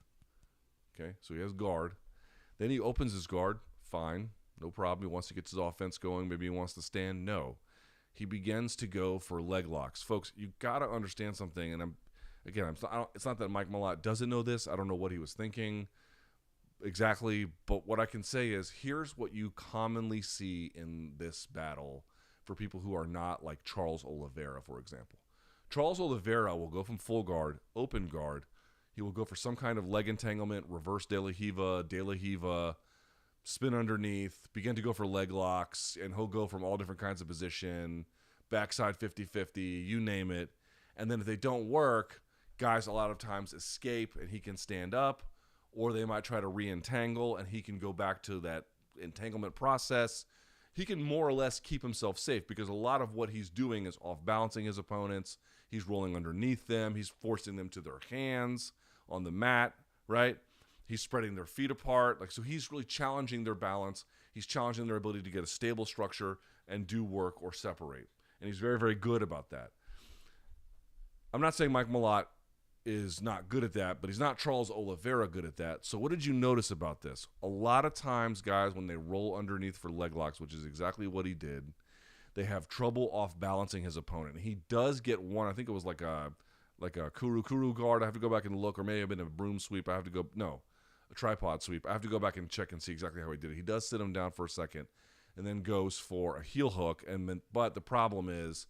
Okay, so he has guard. Then he opens his guard. Fine, no problem. He wants to get his offense going. Maybe he wants to stand. No. He begins to go for leg locks. Folks, you got to understand something, and it's not that Mike Malott doesn't know this. I don't know what he was thinking exactly, but what I can say is here's what you commonly see in this battle for people who are not like Charles Oliveira, for example. Charles Oliveira will go from full guard, open guard. He will go for some kind of leg entanglement, reverse de la Hiva, spin underneath, begin to go for leg locks, and he'll go from all different kinds of position, backside 50-50, you name it. And then if they don't work, guys a lot of times escape and he can stand up, or they might try to re-entangle and he can go back to that entanglement process. He can more or less keep himself safe because a lot of what he's doing is off-balancing his opponents. He's rolling underneath them. He's forcing them to their hands on the mat, right? He's spreading their feet apart. So he's really challenging their balance. He's challenging their ability to get a stable structure and do work or separate. And he's very, very good about that. I'm not saying Mike Malott is not good at that, but he's not Charles Oliveira good at that. So what did you notice about this? A lot of times, guys, when they roll underneath for leg locks, which is exactly what he did, they have trouble off balancing his opponent. He does get one. I think it was like a kuru guard. I have to go back and look, or maybe have been a broom sweep. A tripod sweep. I have to go back and check and see exactly how he did it. He does sit him down for a second, and then goes for a heel hook. But the problem is,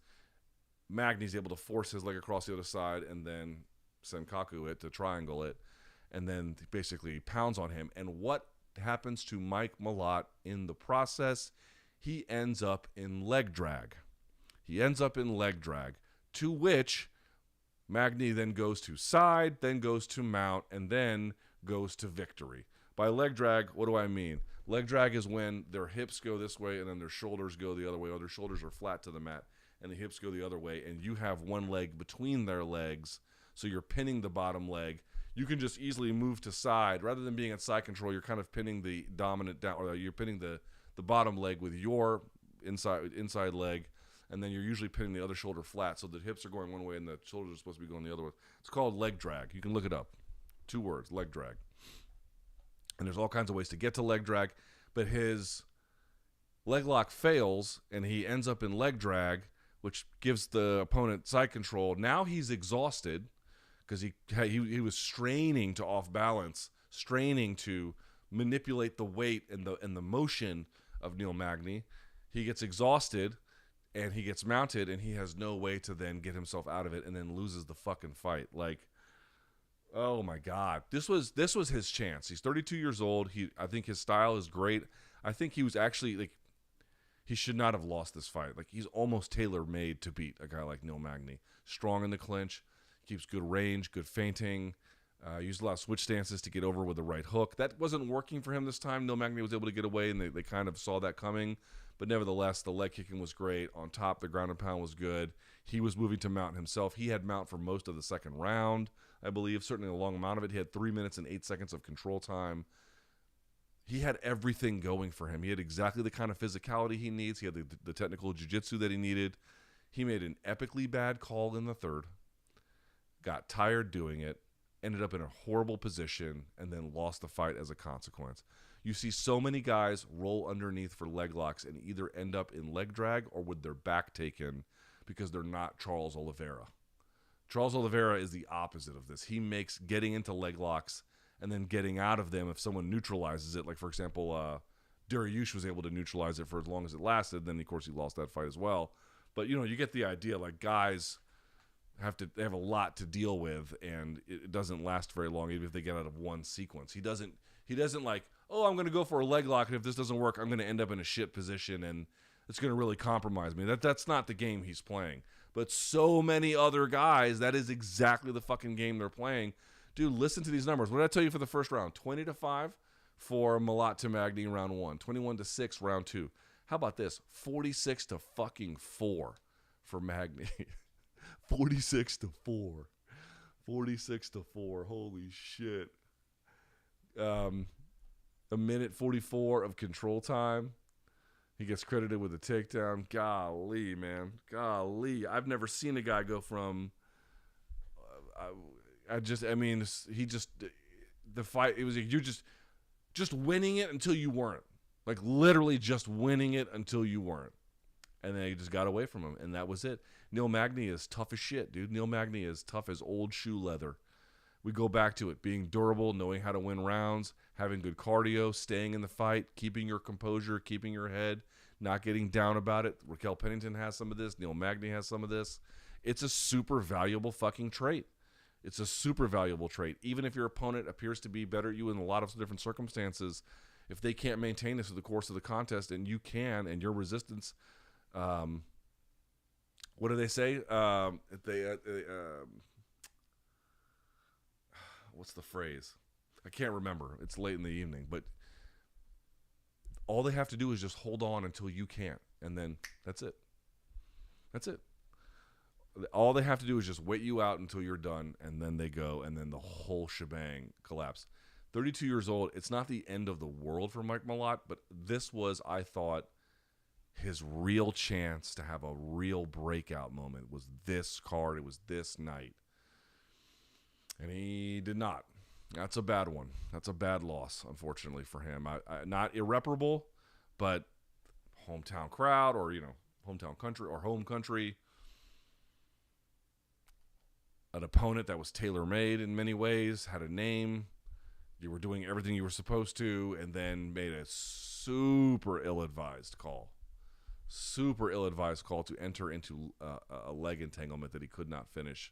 Magny's able to force his leg across the other side and then senkaku it to triangle it, and then basically pounds on him. And what happens to Mike Malott in the process? He ends up in leg drag. To which Magny then goes to side, then goes to mount, and then goes to victory. By leg drag, what do I mean? Leg drag is when their hips go this way and then their shoulders go the other way, or their shoulders are flat to the mat and the hips go the other way, and you have one leg between their legs, so you're pinning the bottom leg. You can just easily move to side. Rather than being at side control, you're kind of pinning the dominant down, or you're pinning the bottom leg with your inside leg, and then you're usually pinning the other shoulder flat, so the hips are going one way and the shoulders are supposed to be going the other way. It's called leg drag. You can look it up. 2 words, leg drag. And there's all kinds of ways to get to leg drag, but his leg lock fails, and he ends up in leg drag, which gives the opponent side control. Now he's exhausted because he was straining to off balance, straining to manipulate the weight and the motion of Neil Magny. He gets exhausted, and he gets mounted, and he has no way to then get himself out of it, and then loses the fucking fight. Like, oh my God, this was his chance. He's 32 years old. I think his style is great. I think he was actually like, he should not have lost this fight. Like, he's almost tailor-made to beat a guy like Neil Magny. Strong in the clinch, keeps good range, good feinting, used a lot of switch stances to get over with the right hook. That wasn't working for him this time. Neil Magny was able to get away, and they kind of saw that coming. But nevertheless, the leg kicking was great. On top, the ground and pound was good. He was moving to mount himself. He had mount for most of the second round, I believe. Certainly a long amount of it. He had 3 minutes and 8 seconds of control time. He had everything going for him. He had exactly the kind of physicality he needs. He had the technical jiu-jitsu that he needed. He made an epically bad call in the third, got tired doing it, ended up in a horrible position, and then lost the fight as a consequence. You see so many guys roll underneath for leg locks and either end up in leg drag or with their back taken because they're not Charles Oliveira. Charles Oliveira is the opposite of this. He makes getting into leg locks and then getting out of them if someone neutralizes it. Like, for example, Dariush was able to neutralize it for as long as it lasted. Then, of course, he lost that fight as well. But, you get the idea. Like, guys they have a lot to deal with, and it doesn't last very long, even if they get out of one sequence. He doesn't like, oh, I'm going to go for a leg lock, and if this doesn't work, I'm going to end up in a shit position, and it's going to really compromise me. That's not the game he's playing. But so many other guys, that is exactly the fucking game they're playing. Dude, listen to these numbers. What did I tell you for the first round? 20-5 for Malott to Magny round 1. 21-6 round 2. How about this? 46-4 for Magny. 46-4. 46-4. Holy shit. A minute 44 of control time. He gets credited with a takedown. Golly, man. Golly. I've never seen a guy go from... the fight, it was like you're just winning it until you weren't. Like, literally just winning it until you weren't. And then he just got away from him, and that was it. Neil Magny is tough as shit, dude. Neil Magny is tough as old shoe leather. We go back to it, being durable, knowing how to win rounds, having good cardio, staying in the fight, keeping your composure, keeping your head, not getting down about it. Raquel Pennington has some of this. Neil Magny has some of this. It's a super valuable fucking trait. It's a super valuable trait. Even if your opponent appears to be better at you in a lot of different circumstances, if they can't maintain this through the course of the contest, and you can, and your resistance, what do they say? What's the phrase? I can't remember. It's late in the evening, but all they have to do is just hold on until you can't, and then that's it. That's it. All they have to do is just wait you out until you're done, and then they go, and then the whole shebang collapse. 32 years old. It's not the end of the world for Mike Malott, but this was, I thought, his real chance to have a real breakout moment was this card. It was this night. And he did not. That's a bad one. That's a bad loss, unfortunately, for him. Not irreparable, but hometown crowd, or, hometown country or home country. An opponent that was tailor-made in many ways, had a name. You were doing everything you were supposed to, and then made a super ill-advised call. Super ill-advised call to enter into a leg entanglement that he could not finish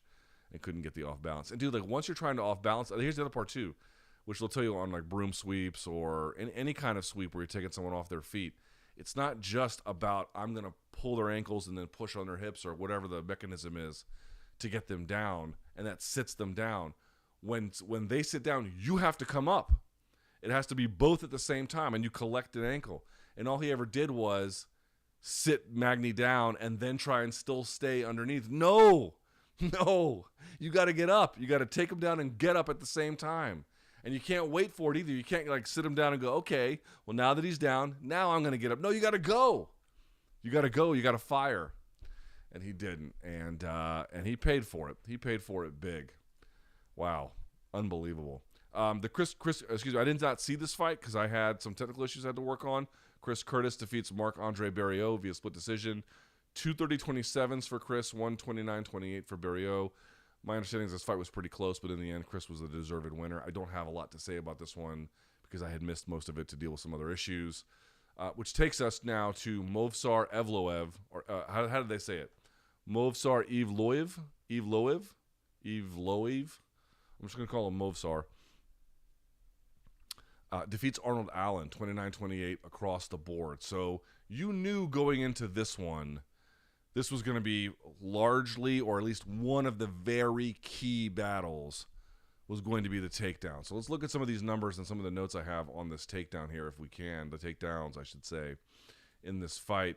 and couldn't get the off-balance. And, dude, like, once you're trying to off-balance, here's the other part, too, which they'll tell you on, like, broom sweeps or any kind of sweep where you're taking someone off their feet. It's not just about, I'm going to pull their ankles and then push on their hips or whatever the mechanism is to get them down, and that sits them down. When they sit down, you have to come up. It has to be both at the same time, and you collect an ankle. And all he ever did was sit Magny down and then try and still stay underneath. No, you got to get up. You got to take him down and get up at the same time. And you can't wait for it either. You can't like sit him down and go, okay, well, now that he's down, now I'm going to get up. No, you got to go. You got to go. You got to fire. And he didn't. And he paid for it. He paid for it big. Wow. Unbelievable. Excuse me, I did not see this fight because I had some technical issues I had to work on. Chris Curtis defeats Marc Andre-Barriault via split decision. 230-27s for Chris, 129-28 for Berio. My understanding is this fight was pretty close, but in the end, Chris was the deserved winner. I don't have a lot to say about this one because I had missed most of it to deal with some other issues, which takes us now to Movsar Evloev, or how did they say it? Movsar Evloev. I'm just going to call him Movsar. Defeats Arnold Allen, 29-28 across the board. So you knew going into this one, this was going to be largely, or at least one of the very key battles, was going to be the takedown. So let's look at some of these numbers and some of the notes I have on this takedown here, if we can. The takedowns, I should say, in this fight.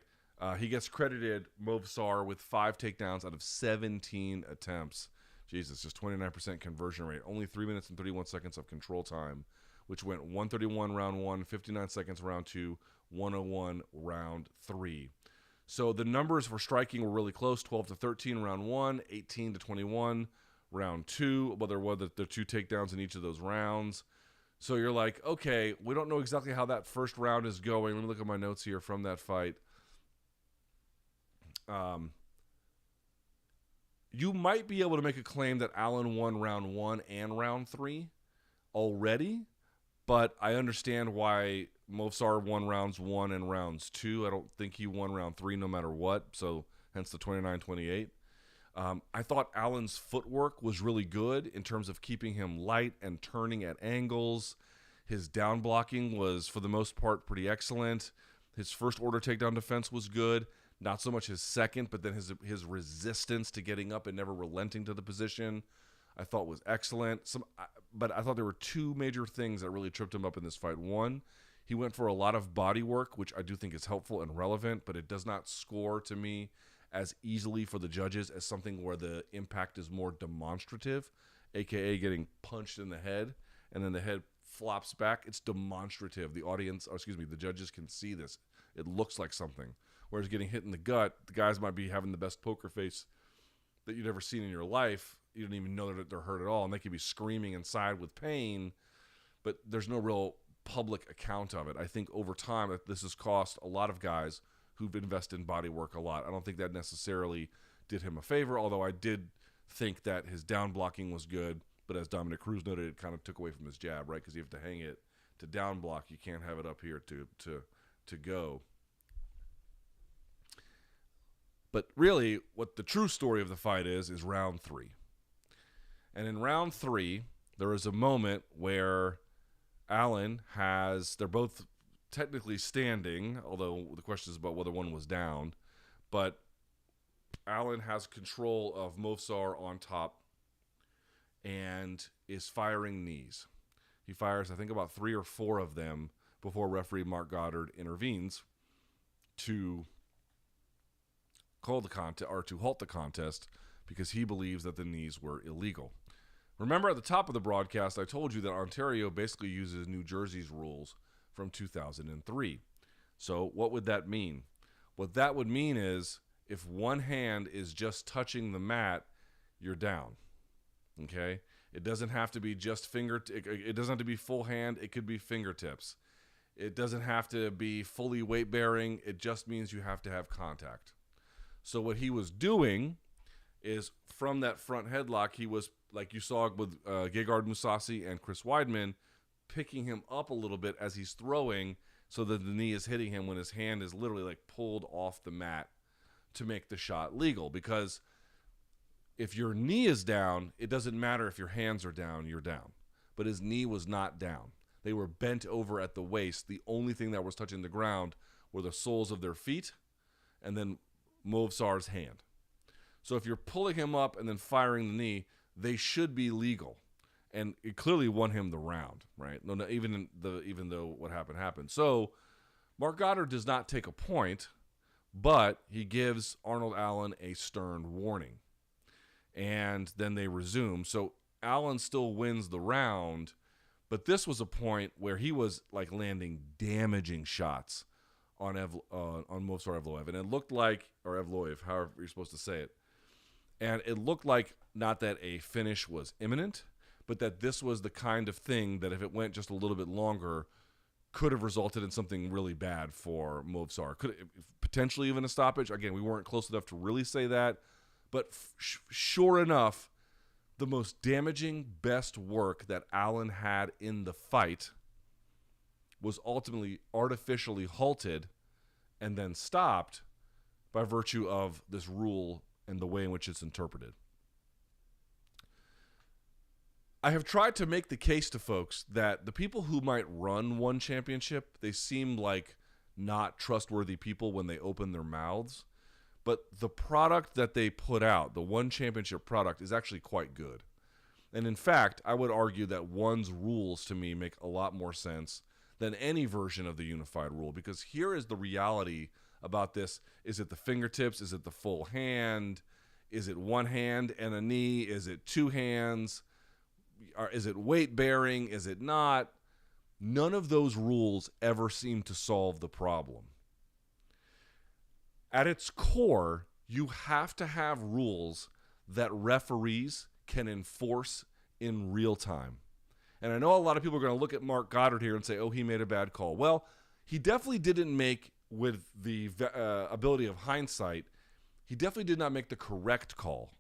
He gets credited, Movsar, with 5 takedowns out of 17 attempts. Jesus, just 29% conversion rate. Only 3 minutes and 31 seconds of control time, which went 131 round 1, 59 seconds round 2, 101 round 3. So the numbers for striking were really close, 12-13 round 1, 18-21 round 2. Well, there were the 2 takedowns in each of those rounds. So you're like, okay, we don't know exactly how that first round is going. Let me look at my notes here from that fight. You might be able to make a claim that Allen won round 1 and round 3 already, but I understand why Movsar won rounds 1 and rounds 2. I don't think he won round 3 no matter what, so hence the 29-28. I thought Allen's footwork was really good in terms of keeping him light and turning at angles. His down blocking was, for the most part, pretty excellent. His first order takedown defense was good. Not so much his second, but then his resistance to getting up and never relenting to the position, I thought was excellent. But I thought there were 2 major things that really tripped him up in this fight. One, he went for a lot of body work, which I do think is helpful and relevant, but it does not score to me as easily for the judges as something where the impact is more demonstrative, aka getting punched in the head, and then the head flops back. It's demonstrative. The judges can see this. It looks like something. Whereas getting hit in the gut, the guys might be having the best poker face that you've ever seen in your life. You don't even know that they're hurt at all, and they could be screaming inside with pain, but there's no real public account of it. I think over time that this has cost a lot of guys who've invested in body work a lot. I don't think that necessarily did him a favor, although I did think that his down blocking was good, but as Dominic Cruz noted, it kind of took away from his jab, right? Because you have to hang it to down block. You can't have it up here to go. But really, what the true story of the fight is round 3. And in round 3, there is a moment where they're both technically standing, although the question is about whether one was down, but Allen has control of Movsar on top and is firing knees. He fires, I think, about 3 or 4 of them before referee Marc Goddard intervenes to call the contest, or to halt the contest, because he believes that the knees were illegal. Remember at the top of the broadcast, I told you that Ontario basically uses New Jersey's rules from 2003. So what would that mean? What that would mean is if one hand is just touching the mat, you're down. Okay? It doesn't have to be just it doesn't have to be full hand. It could be fingertips. It doesn't have to be fully weight bearing. It just means you have to have contact. So what he was doing is from that front headlock, he was, like you saw with Gegard Mousasi and Chris Weidman, picking him up a little bit as he's throwing so that the knee is hitting him when his hand is literally like pulled off the mat to make the shot legal. Because if your knee is down, it doesn't matter if your hands are down, you're down. But his knee was not down. They were bent over at the waist. The only thing that was touching the ground were the soles of their feet and then Movsar's hand. So if you're pulling him up and then firing the knee, they should be legal. And it clearly won him the round, right? No, even though what happened. So Marc Goddard does not take a point, but he gives Arnold Allen a stern warning. And then they resume. So Allen still wins the round, but this was a point where he was like landing damaging shots on Movsar Evloev, and it looked like, or Evloev, however you're supposed to say it, and it looked like not that a finish was imminent, but that this was the kind of thing that if it went just a little bit longer, could have resulted in something really bad for Movsar. Could potentially even a stoppage. Again, we weren't close enough to really say that, but sure enough, the most damaging best work that Allen had in the fight was ultimately artificially halted and then stopped by virtue of this rule and the way in which it's interpreted. I have tried to make the case to folks that the people who might run one championship, they seem like not trustworthy people when they open their mouths, but the product that they put out, the one championship product, is actually quite good. And in fact, I would argue that one's rules to me make a lot more sense than any version of the unified rule, because here is the reality about this. Is it the fingertips? Is it the full hand? Is it one hand and a knee? Is it two hands? Or is it weight bearing? Is it not? None of those rules ever seem to solve the problem. At its core, you have to have rules that referees can enforce in real time. And I know a lot of people are going to look at Marc Goddard here and say, oh, he made a bad call. Well, he definitely didn't make, with the ability of hindsight, he definitely did not make the correct call.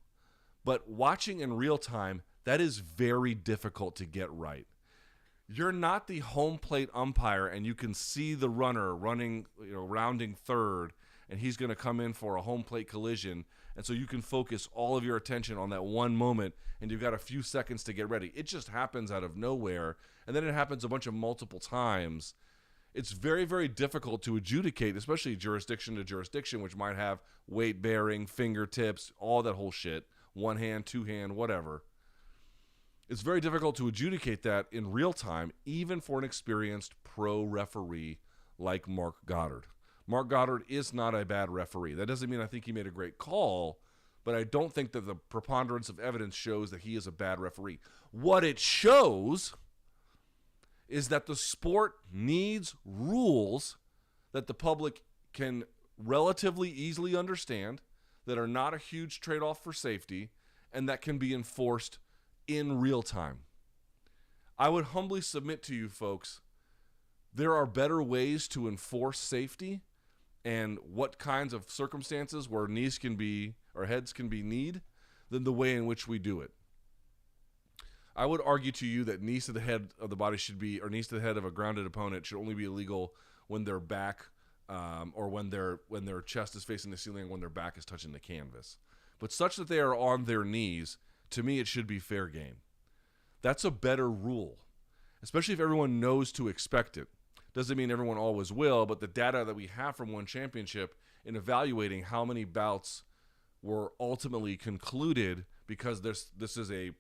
But watching in real time, that is very difficult to get right. You're not the home plate umpire and you can see the runner running, rounding third, and he's going to come in for a home plate collision. And so you can focus all of your attention on that one moment, and you've got a few seconds to get ready. It just happens out of nowhere, and then it happens a bunch of multiple times. It's very, very difficult to adjudicate, especially jurisdiction to jurisdiction, which might have weight bearing, fingertips, all that whole shit, one hand, two hand, whatever. It's very difficult to adjudicate that in real time, even for an experienced pro referee like Marc Goddard. Marc Goddard is not a bad referee. That doesn't mean I think he made a great call, but I don't think that the preponderance of evidence shows that he is a bad referee. What it shows is that the sport needs rules that the public can relatively easily understand, that are not a huge trade-off for safety, and that can be enforced in real time. I would humbly submit to you folks, there are better ways to enforce safety and what kinds of circumstances where knees can be, or heads can be kneed, than the way in which we do it. I would argue to you that knees to the head of the body should be, or knees to the head of a grounded opponent should only be illegal when their back, or when their chest is facing the ceiling, when their back is touching the canvas. But such that they are on their knees, to me, it should be fair game. That's a better rule, especially if everyone knows to expect it. Doesn't mean everyone always will, but the data that we have from one championship in evaluating how many bouts were ultimately concluded because this is an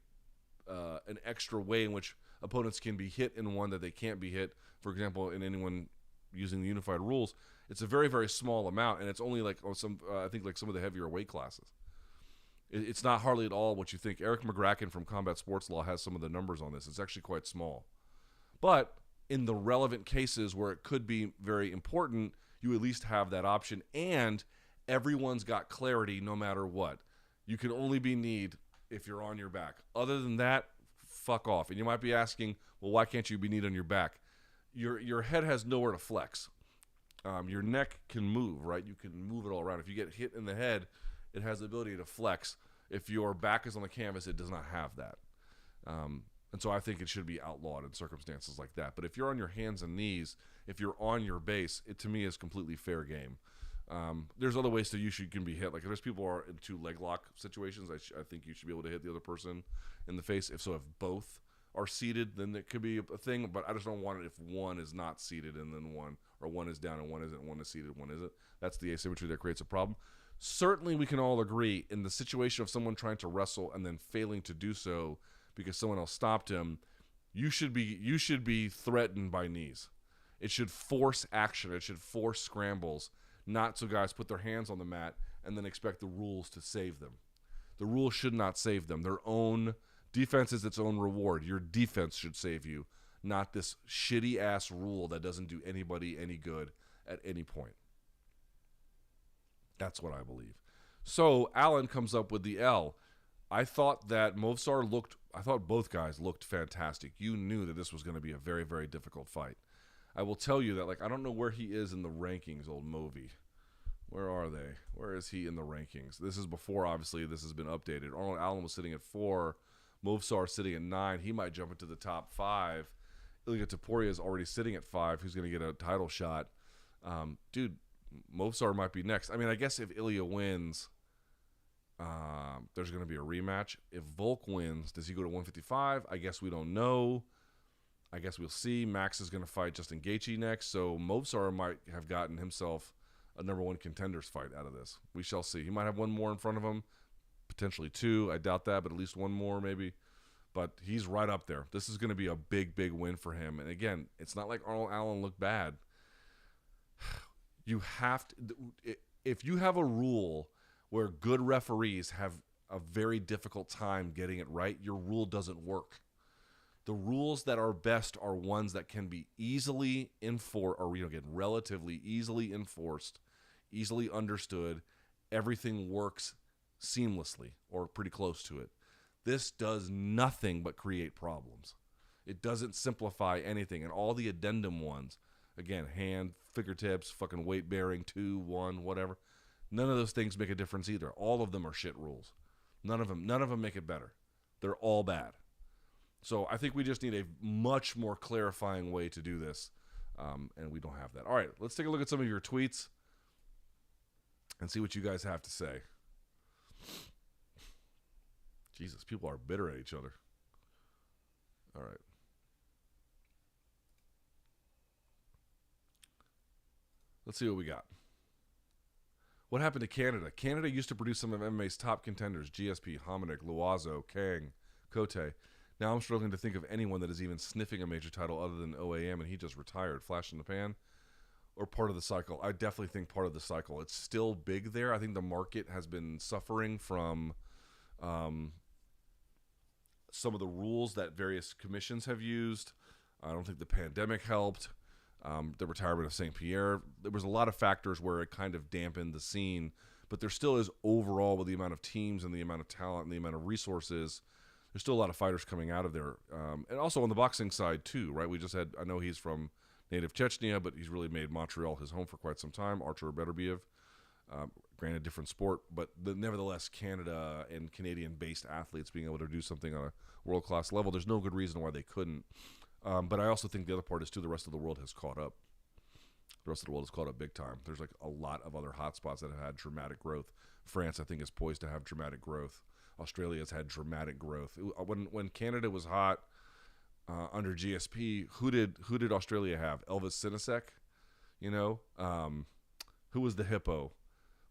extra way in which opponents can be hit in one that they can't be hit, for example, in anyone using the unified rules, it's a very, very small amount, and it's only like some of the heavier weight classes. It's not hardly at all what you think. Eric McGracken from Combat Sports Law has some of the numbers on this. It's actually quite small. But in the relevant cases where it could be very important, you at least have that option, and everyone's got clarity no matter what. You can only be kneed if you're on your back. Other than that, fuck off. And you might be asking, well, why can't you be kneed on your back? Your head has nowhere to flex. your neck can move, right? You can move it all around. If you get hit in the head, it has the ability to flex. If your back is on the canvas, it does not have that. And so I think it should be outlawed in circumstances like that. But if you're on your hands and knees, if you're on your base, it to me is completely fair game. There's other ways you can be hit. Like if there's people who are in two leg lock situations, I think you should be able to hit the other person in the face. If both are seated, then it could be a thing. But I just don't want it if one is not seated and then one is down and one isn't, one is seated, one isn't. That's the asymmetry that creates a problem. Certainly, we can all agree in the situation of someone trying to wrestle and then failing to do so because someone else stopped him, you should be threatened by knees. It should force action. It should force scrambles, not so guys put their hands on the mat and then expect the rules to save them. The rules should not save them. Their own defense is its own reward. Your defense should save you, not this shitty-ass rule that doesn't do anybody any good at any point. That's what I believe. So Allen comes up with the L. I thought that I thought both guys looked fantastic. You knew that this was going to be a very, very difficult fight. I will tell you that, I don't know where he is in the rankings, old Movie. Where are they? Where is he in the rankings? This is before, obviously, this has been updated. Arnold Allen was sitting at 4. Movsar sitting at 9. He might jump into the top 5. Ilia Topuria is already sitting at 5. Who's going to get a title shot? Dude, Movsar might be next. I mean, I guess if Ilia wins, there's going to be a rematch. If Volk wins, does he go to 155? I guess we don't know. I guess we'll see. Max is going to fight Justin Gaethje next, so Movsar might have gotten himself a number 1 contenders fight out of this. We shall see. He might have one more in front of him, potentially 2. I doubt that, but at least one more maybe. But he's right up there. This is going to be a big, big win for him. And again, it's not like Arnold Allen looked bad. You have to, if you have a rule where good referees have a very difficult time getting it right, your rule doesn't work. The rules that are best are ones that can be easily enforced, or relatively easily enforced, easily understood. Everything works seamlessly or pretty close to it. This does nothing but create problems. It doesn't simplify anything. And all the addendum ones, again, hand, fingertips, fucking weight bearing, 2, 1, whatever. None of those things make a difference either. All of them are shit rules. None of them make it better. They're all bad. So I think we just need a much more clarifying way to do this, and we don't have that. All right, let's take a look at some of your tweets and see what you guys have to say. Jesus, people are bitter at each other. All right. Let's see what we got. What happened to Canada? Canada used to produce some of MMA's top contenders: GSP, Hominick, Loiseau, Kang, Cote. Now I'm struggling to think of anyone that is even sniffing a major title other than OAM, and he just retired. Flash in the pan? Or part of the cycle? I definitely think part of the cycle. It's still big there. I think the market has been suffering from some of the rules that various commissions have used. I don't think the pandemic helped. The retirement of St. Pierre. There was a lot of factors where it kind of dampened the scene, but there still is overall, with the amount of teams and the amount of talent and the amount of resources, there's still a lot of fighters coming out of there. And also on the boxing side too, right? We just had, I know he's from native Chechnya, but he's really made Montreal his home for quite some time. Artur Beterbiev, granted different sport, but nevertheless, Canada and Canadian-based athletes being able to do something on a world-class level, there's no good reason why they couldn't. But I also think the other part is too, the rest of the world has caught up. The rest of the world has caught up big time. There's a lot of other hotspots that have had dramatic growth. France, I think, is poised to have dramatic growth. Australia has had dramatic growth. When Canada was hot under GSP, who did Australia have? Elvis Sinisek, who was the hippo?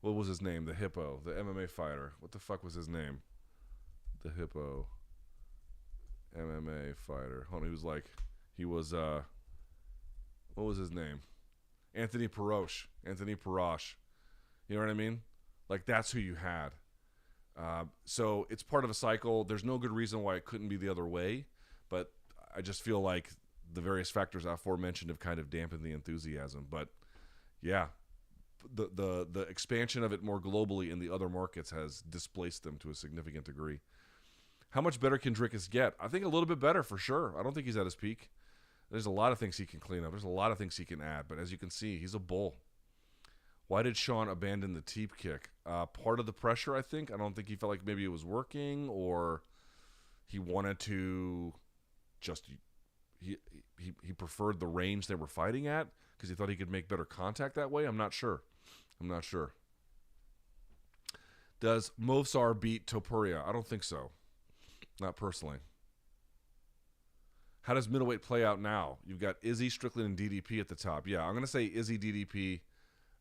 What was his name? The hippo, the MMA fighter. What the fuck was his name? The hippo. MMA fighter. Hold on, he was what was his name? Anthony Perosh. You know what I mean? That's who you had. So it's part of a cycle. There's no good reason why it couldn't be the other way, but I just feel like the various factors aforementioned have kind of dampened the enthusiasm. But yeah, the expansion of it more globally in the other markets has displaced them to a significant degree. How much better can Dricus get? I think a little bit better for sure. I don't think he's at his peak. There's a lot of things he can clean up. There's a lot of things he can add. But as you can see, he's a bull. Why did Sean abandon the teep kick? Part of the pressure, I think. I don't think he felt like maybe it was working, or he wanted to just he preferred the range they were fighting at because he thought he could make better contact that way. I'm not sure. Does Movsar beat Topuria? I don't think so. Not personally. How does middleweight play out now? You've got Izzy, Strickland, and DDP at the top. Yeah, I'm going to say Izzy, DDP,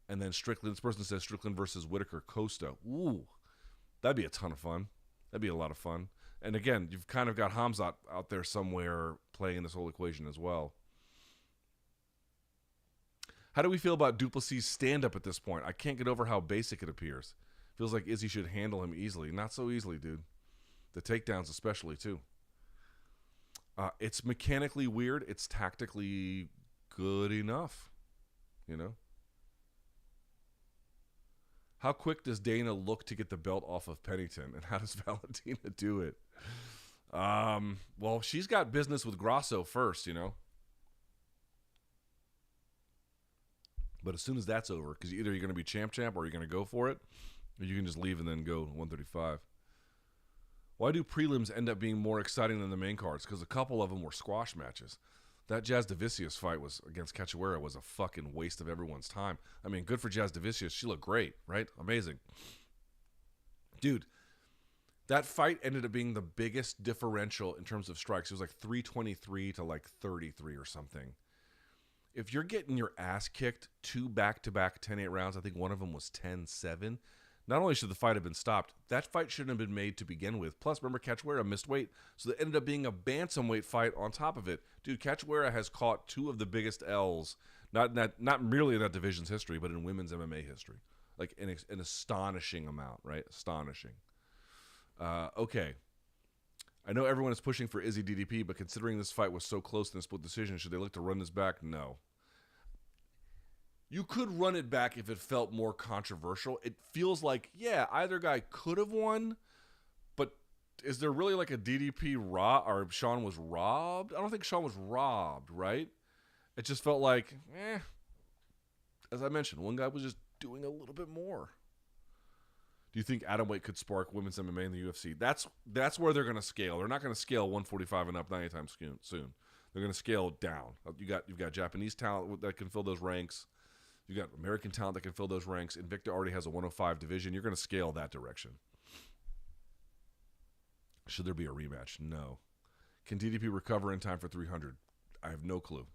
and then Strickland. This person says Strickland versus Whitaker, Costa. Ooh, that'd be a ton of fun. That'd be a lot of fun. And again, you've kind of got Hamzat out there somewhere playing in this whole equation as well. How do we feel about du Plessis' stand-up at this point? I can't get over how basic it appears. Feels like Izzy should handle him easily. Not so easily, dude. The takedowns especially, too. It's mechanically weird. It's tactically good enough, you know? How quick does Dana look to get the belt off of Pennington? And how does Valentina do it? Well, she's got business with Grasso first, you know? But as soon as that's over, because either you're going to be champ or you're going to go for it, or you can just leave and then go 135. Why do prelims end up being more exciting than the main cards? Because a couple of them were squash matches. That Jazz Davicius fight was against Cachoeira was a fucking waste of everyone's time. I mean, good for Jazz Davicius. She looked great, right? Amazing. Dude, that fight ended up being the biggest differential in terms of strikes. It was like 323 to like 33 or something. If you're getting your ass kicked 2 back-to-back 10-8 rounds, I think one of them was 10-7, not only should the fight have been stopped, that fight shouldn't have been made to begin with. Plus, remember, Cachoeira missed weight, so that ended up being a bantamweight fight on top of it. Dude, Cachoeira has caught 2 of the biggest L's, not merely in that division's history, but in women's MMA history. Like an astonishing amount, right? Astonishing. Okay. I know everyone is pushing for Izzy DDP, but considering this fight was so close in a split decision, should they look to run this back? No. You could run it back if it felt more controversial. It feels like, yeah, either guy could have won, but is there really like a DDP or Sean was robbed? I don't think Sean was robbed, right? It just felt like, as I mentioned, one guy was just doing a little bit more. Do you think atomweight could spark women's MMA in the UFC? That's where they're going to scale. They're not going to scale 145 and up 90 times soon. They're going to scale down. You've got Japanese talent that can fill those ranks. You got American talent that can fill those ranks. Invicta already has a 105 division. You're going to scale that direction. Should there be a rematch? No. Can DDP recover in time for 300? I have no clue.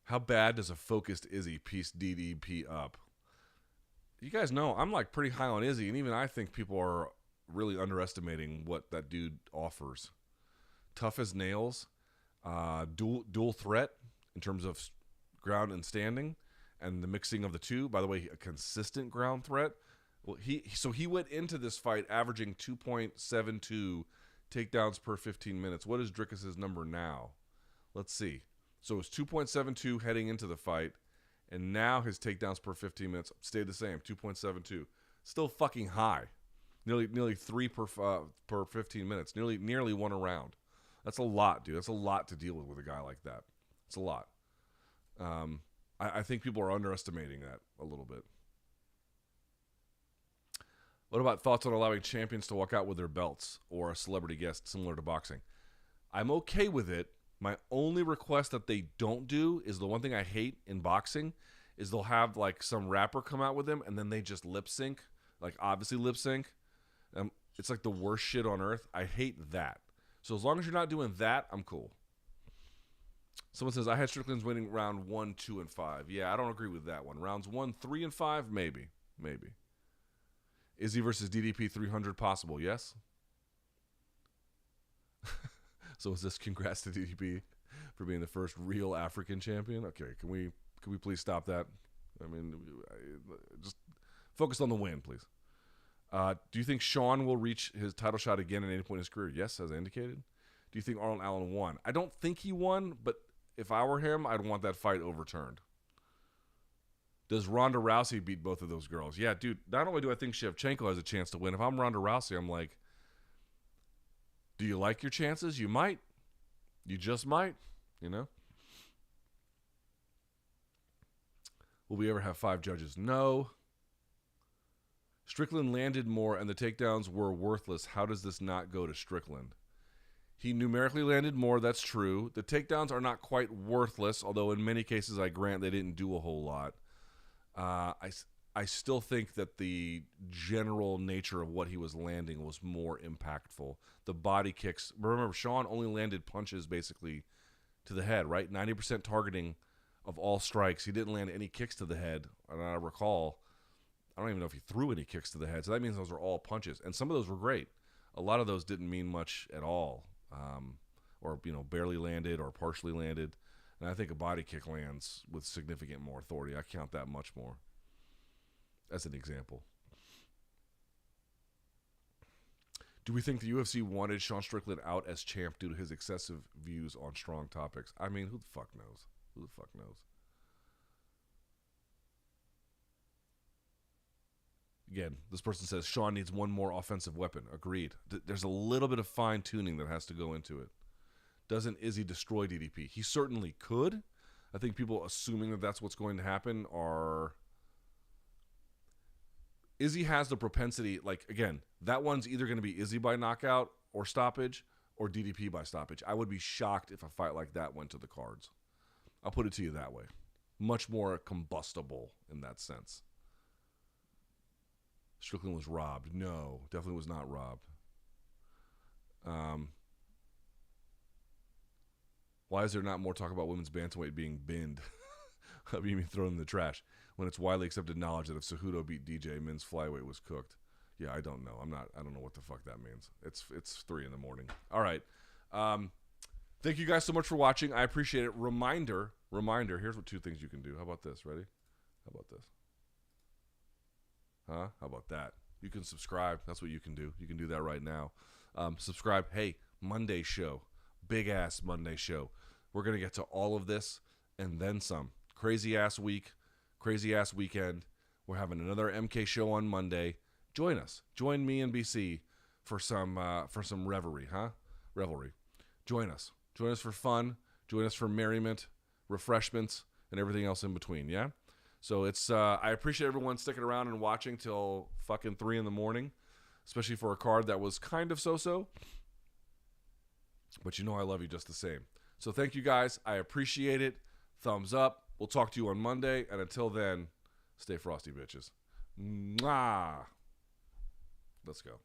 How bad does a focused Izzy piece DDP up? You guys know I'm like pretty high on Izzy, and even I think people are really underestimating what that dude offers. Tough as nails, dual threat in terms of ground and standing, and the mixing of the two. By the way, a consistent ground threat. Well, he went into this fight averaging 2.72 takedowns per 15 minutes. What is Dricus' number now? Let's see. So it's 2.72 heading into the fight, and now his takedowns per 15 minutes stayed the same, 2.72. Still fucking high. Nearly 3 per 15 minutes. Nearly 1 a round. That's a lot, dude. That's a lot to deal with a guy like that. It's a lot. I think people are underestimating that a little bit. What about thoughts on allowing champions to walk out with their belts or a celebrity guest similar to boxing? I'm okay with it. My only request that they don't do is the one thing I hate in boxing is they'll have like some rapper come out with them and then they just lip sync, like obviously lip sync. It's like the worst shit on earth. I hate that. So as long as you're not doing that, I'm cool. Someone says, I had Strickland's winning round 1, 2, and 5. Yeah, I don't agree with that one. Rounds 1, 3, and 5, maybe. Izzy versus DDP 300 possible, yes? So is this congrats to DDP for being the first real African champion? Okay, can we please stop that? I mean, just focus on the win, please. Do you think Sean will reach his title shot again at any point in his career? Yes, as I indicated. Do you think Arnold Allen won? I don't think he won, but if I were him, I'd want that fight overturned. Does Ronda Rousey beat both of those girls? Yeah, dude, not only do I think Shevchenko has a chance to win, if I'm Ronda Rousey, I'm like, do you like your chances? You might. You just might, Will we ever have 5 judges? No. Strickland landed more and the takedowns were worthless. How does this not go to Strickland? He numerically landed more, that's true. The takedowns are not quite worthless, although in many cases I grant they didn't do a whole lot. I still think that the general nature of what he was landing was more impactful. The body kicks, remember, Sean only landed punches basically to the head, right? 90% targeting of all strikes. He didn't land any kicks to the head, and I recall, I don't even know if he threw any kicks to the head, so that means those were all punches, and some of those were great. A lot of those didn't mean much at all, or barely landed or partially landed, and I think a body kick lands with significant more authority. I count that much more as an example. Do we think the UFC wanted Sean Strickland out as champ due to his excessive views on strong topics? I mean, who the fuck knows? Who the fuck knows? Again, this person says Sean needs one more offensive weapon. Agreed. There's a little bit of fine-tuning that has to go into it. Doesn't Izzy destroy DDP? He certainly could. I think people assuming that that's what's going to happen are... Izzy has the propensity, again, that one's either going to be Izzy by knockout or stoppage or DDP by stoppage. I would be shocked if a fight like that went to the cards. I'll put it to you that way. Much more combustible in that sense. Strickland was robbed. No, definitely was not robbed. Why is there not more talk about women's bantamweight being binned? I mean, thrown in the trash when it's widely accepted knowledge that if Cejudo beat DJ, men's flyweight was cooked. Yeah, I don't know. I don't know what the fuck that means. It's 3 a.m. All right. Thank you guys so much for watching. I appreciate it. Reminder. Here's what 2 things you can do. How about this? Ready? How about this? Huh? How about that? You can subscribe. That's what you can do. You can do that right now. Subscribe. Hey, Monday show. Big-ass Monday show. We're going to get to all of this and then some. Crazy-ass week. Crazy-ass weekend. We're having another MK show on Monday. Join us. Join me and BC for some revelry, huh? Revelry. Join us. Join us for fun. Join us for merriment, refreshments, and everything else in between, yeah? So it's I appreciate everyone sticking around and watching till fucking 3 a.m, especially for a card that was kind of so-so. But I love you just the same. So thank you guys. I appreciate it. Thumbs up. We'll talk to you on Monday. And until then, stay frosty, bitches. Mwah. Let's go.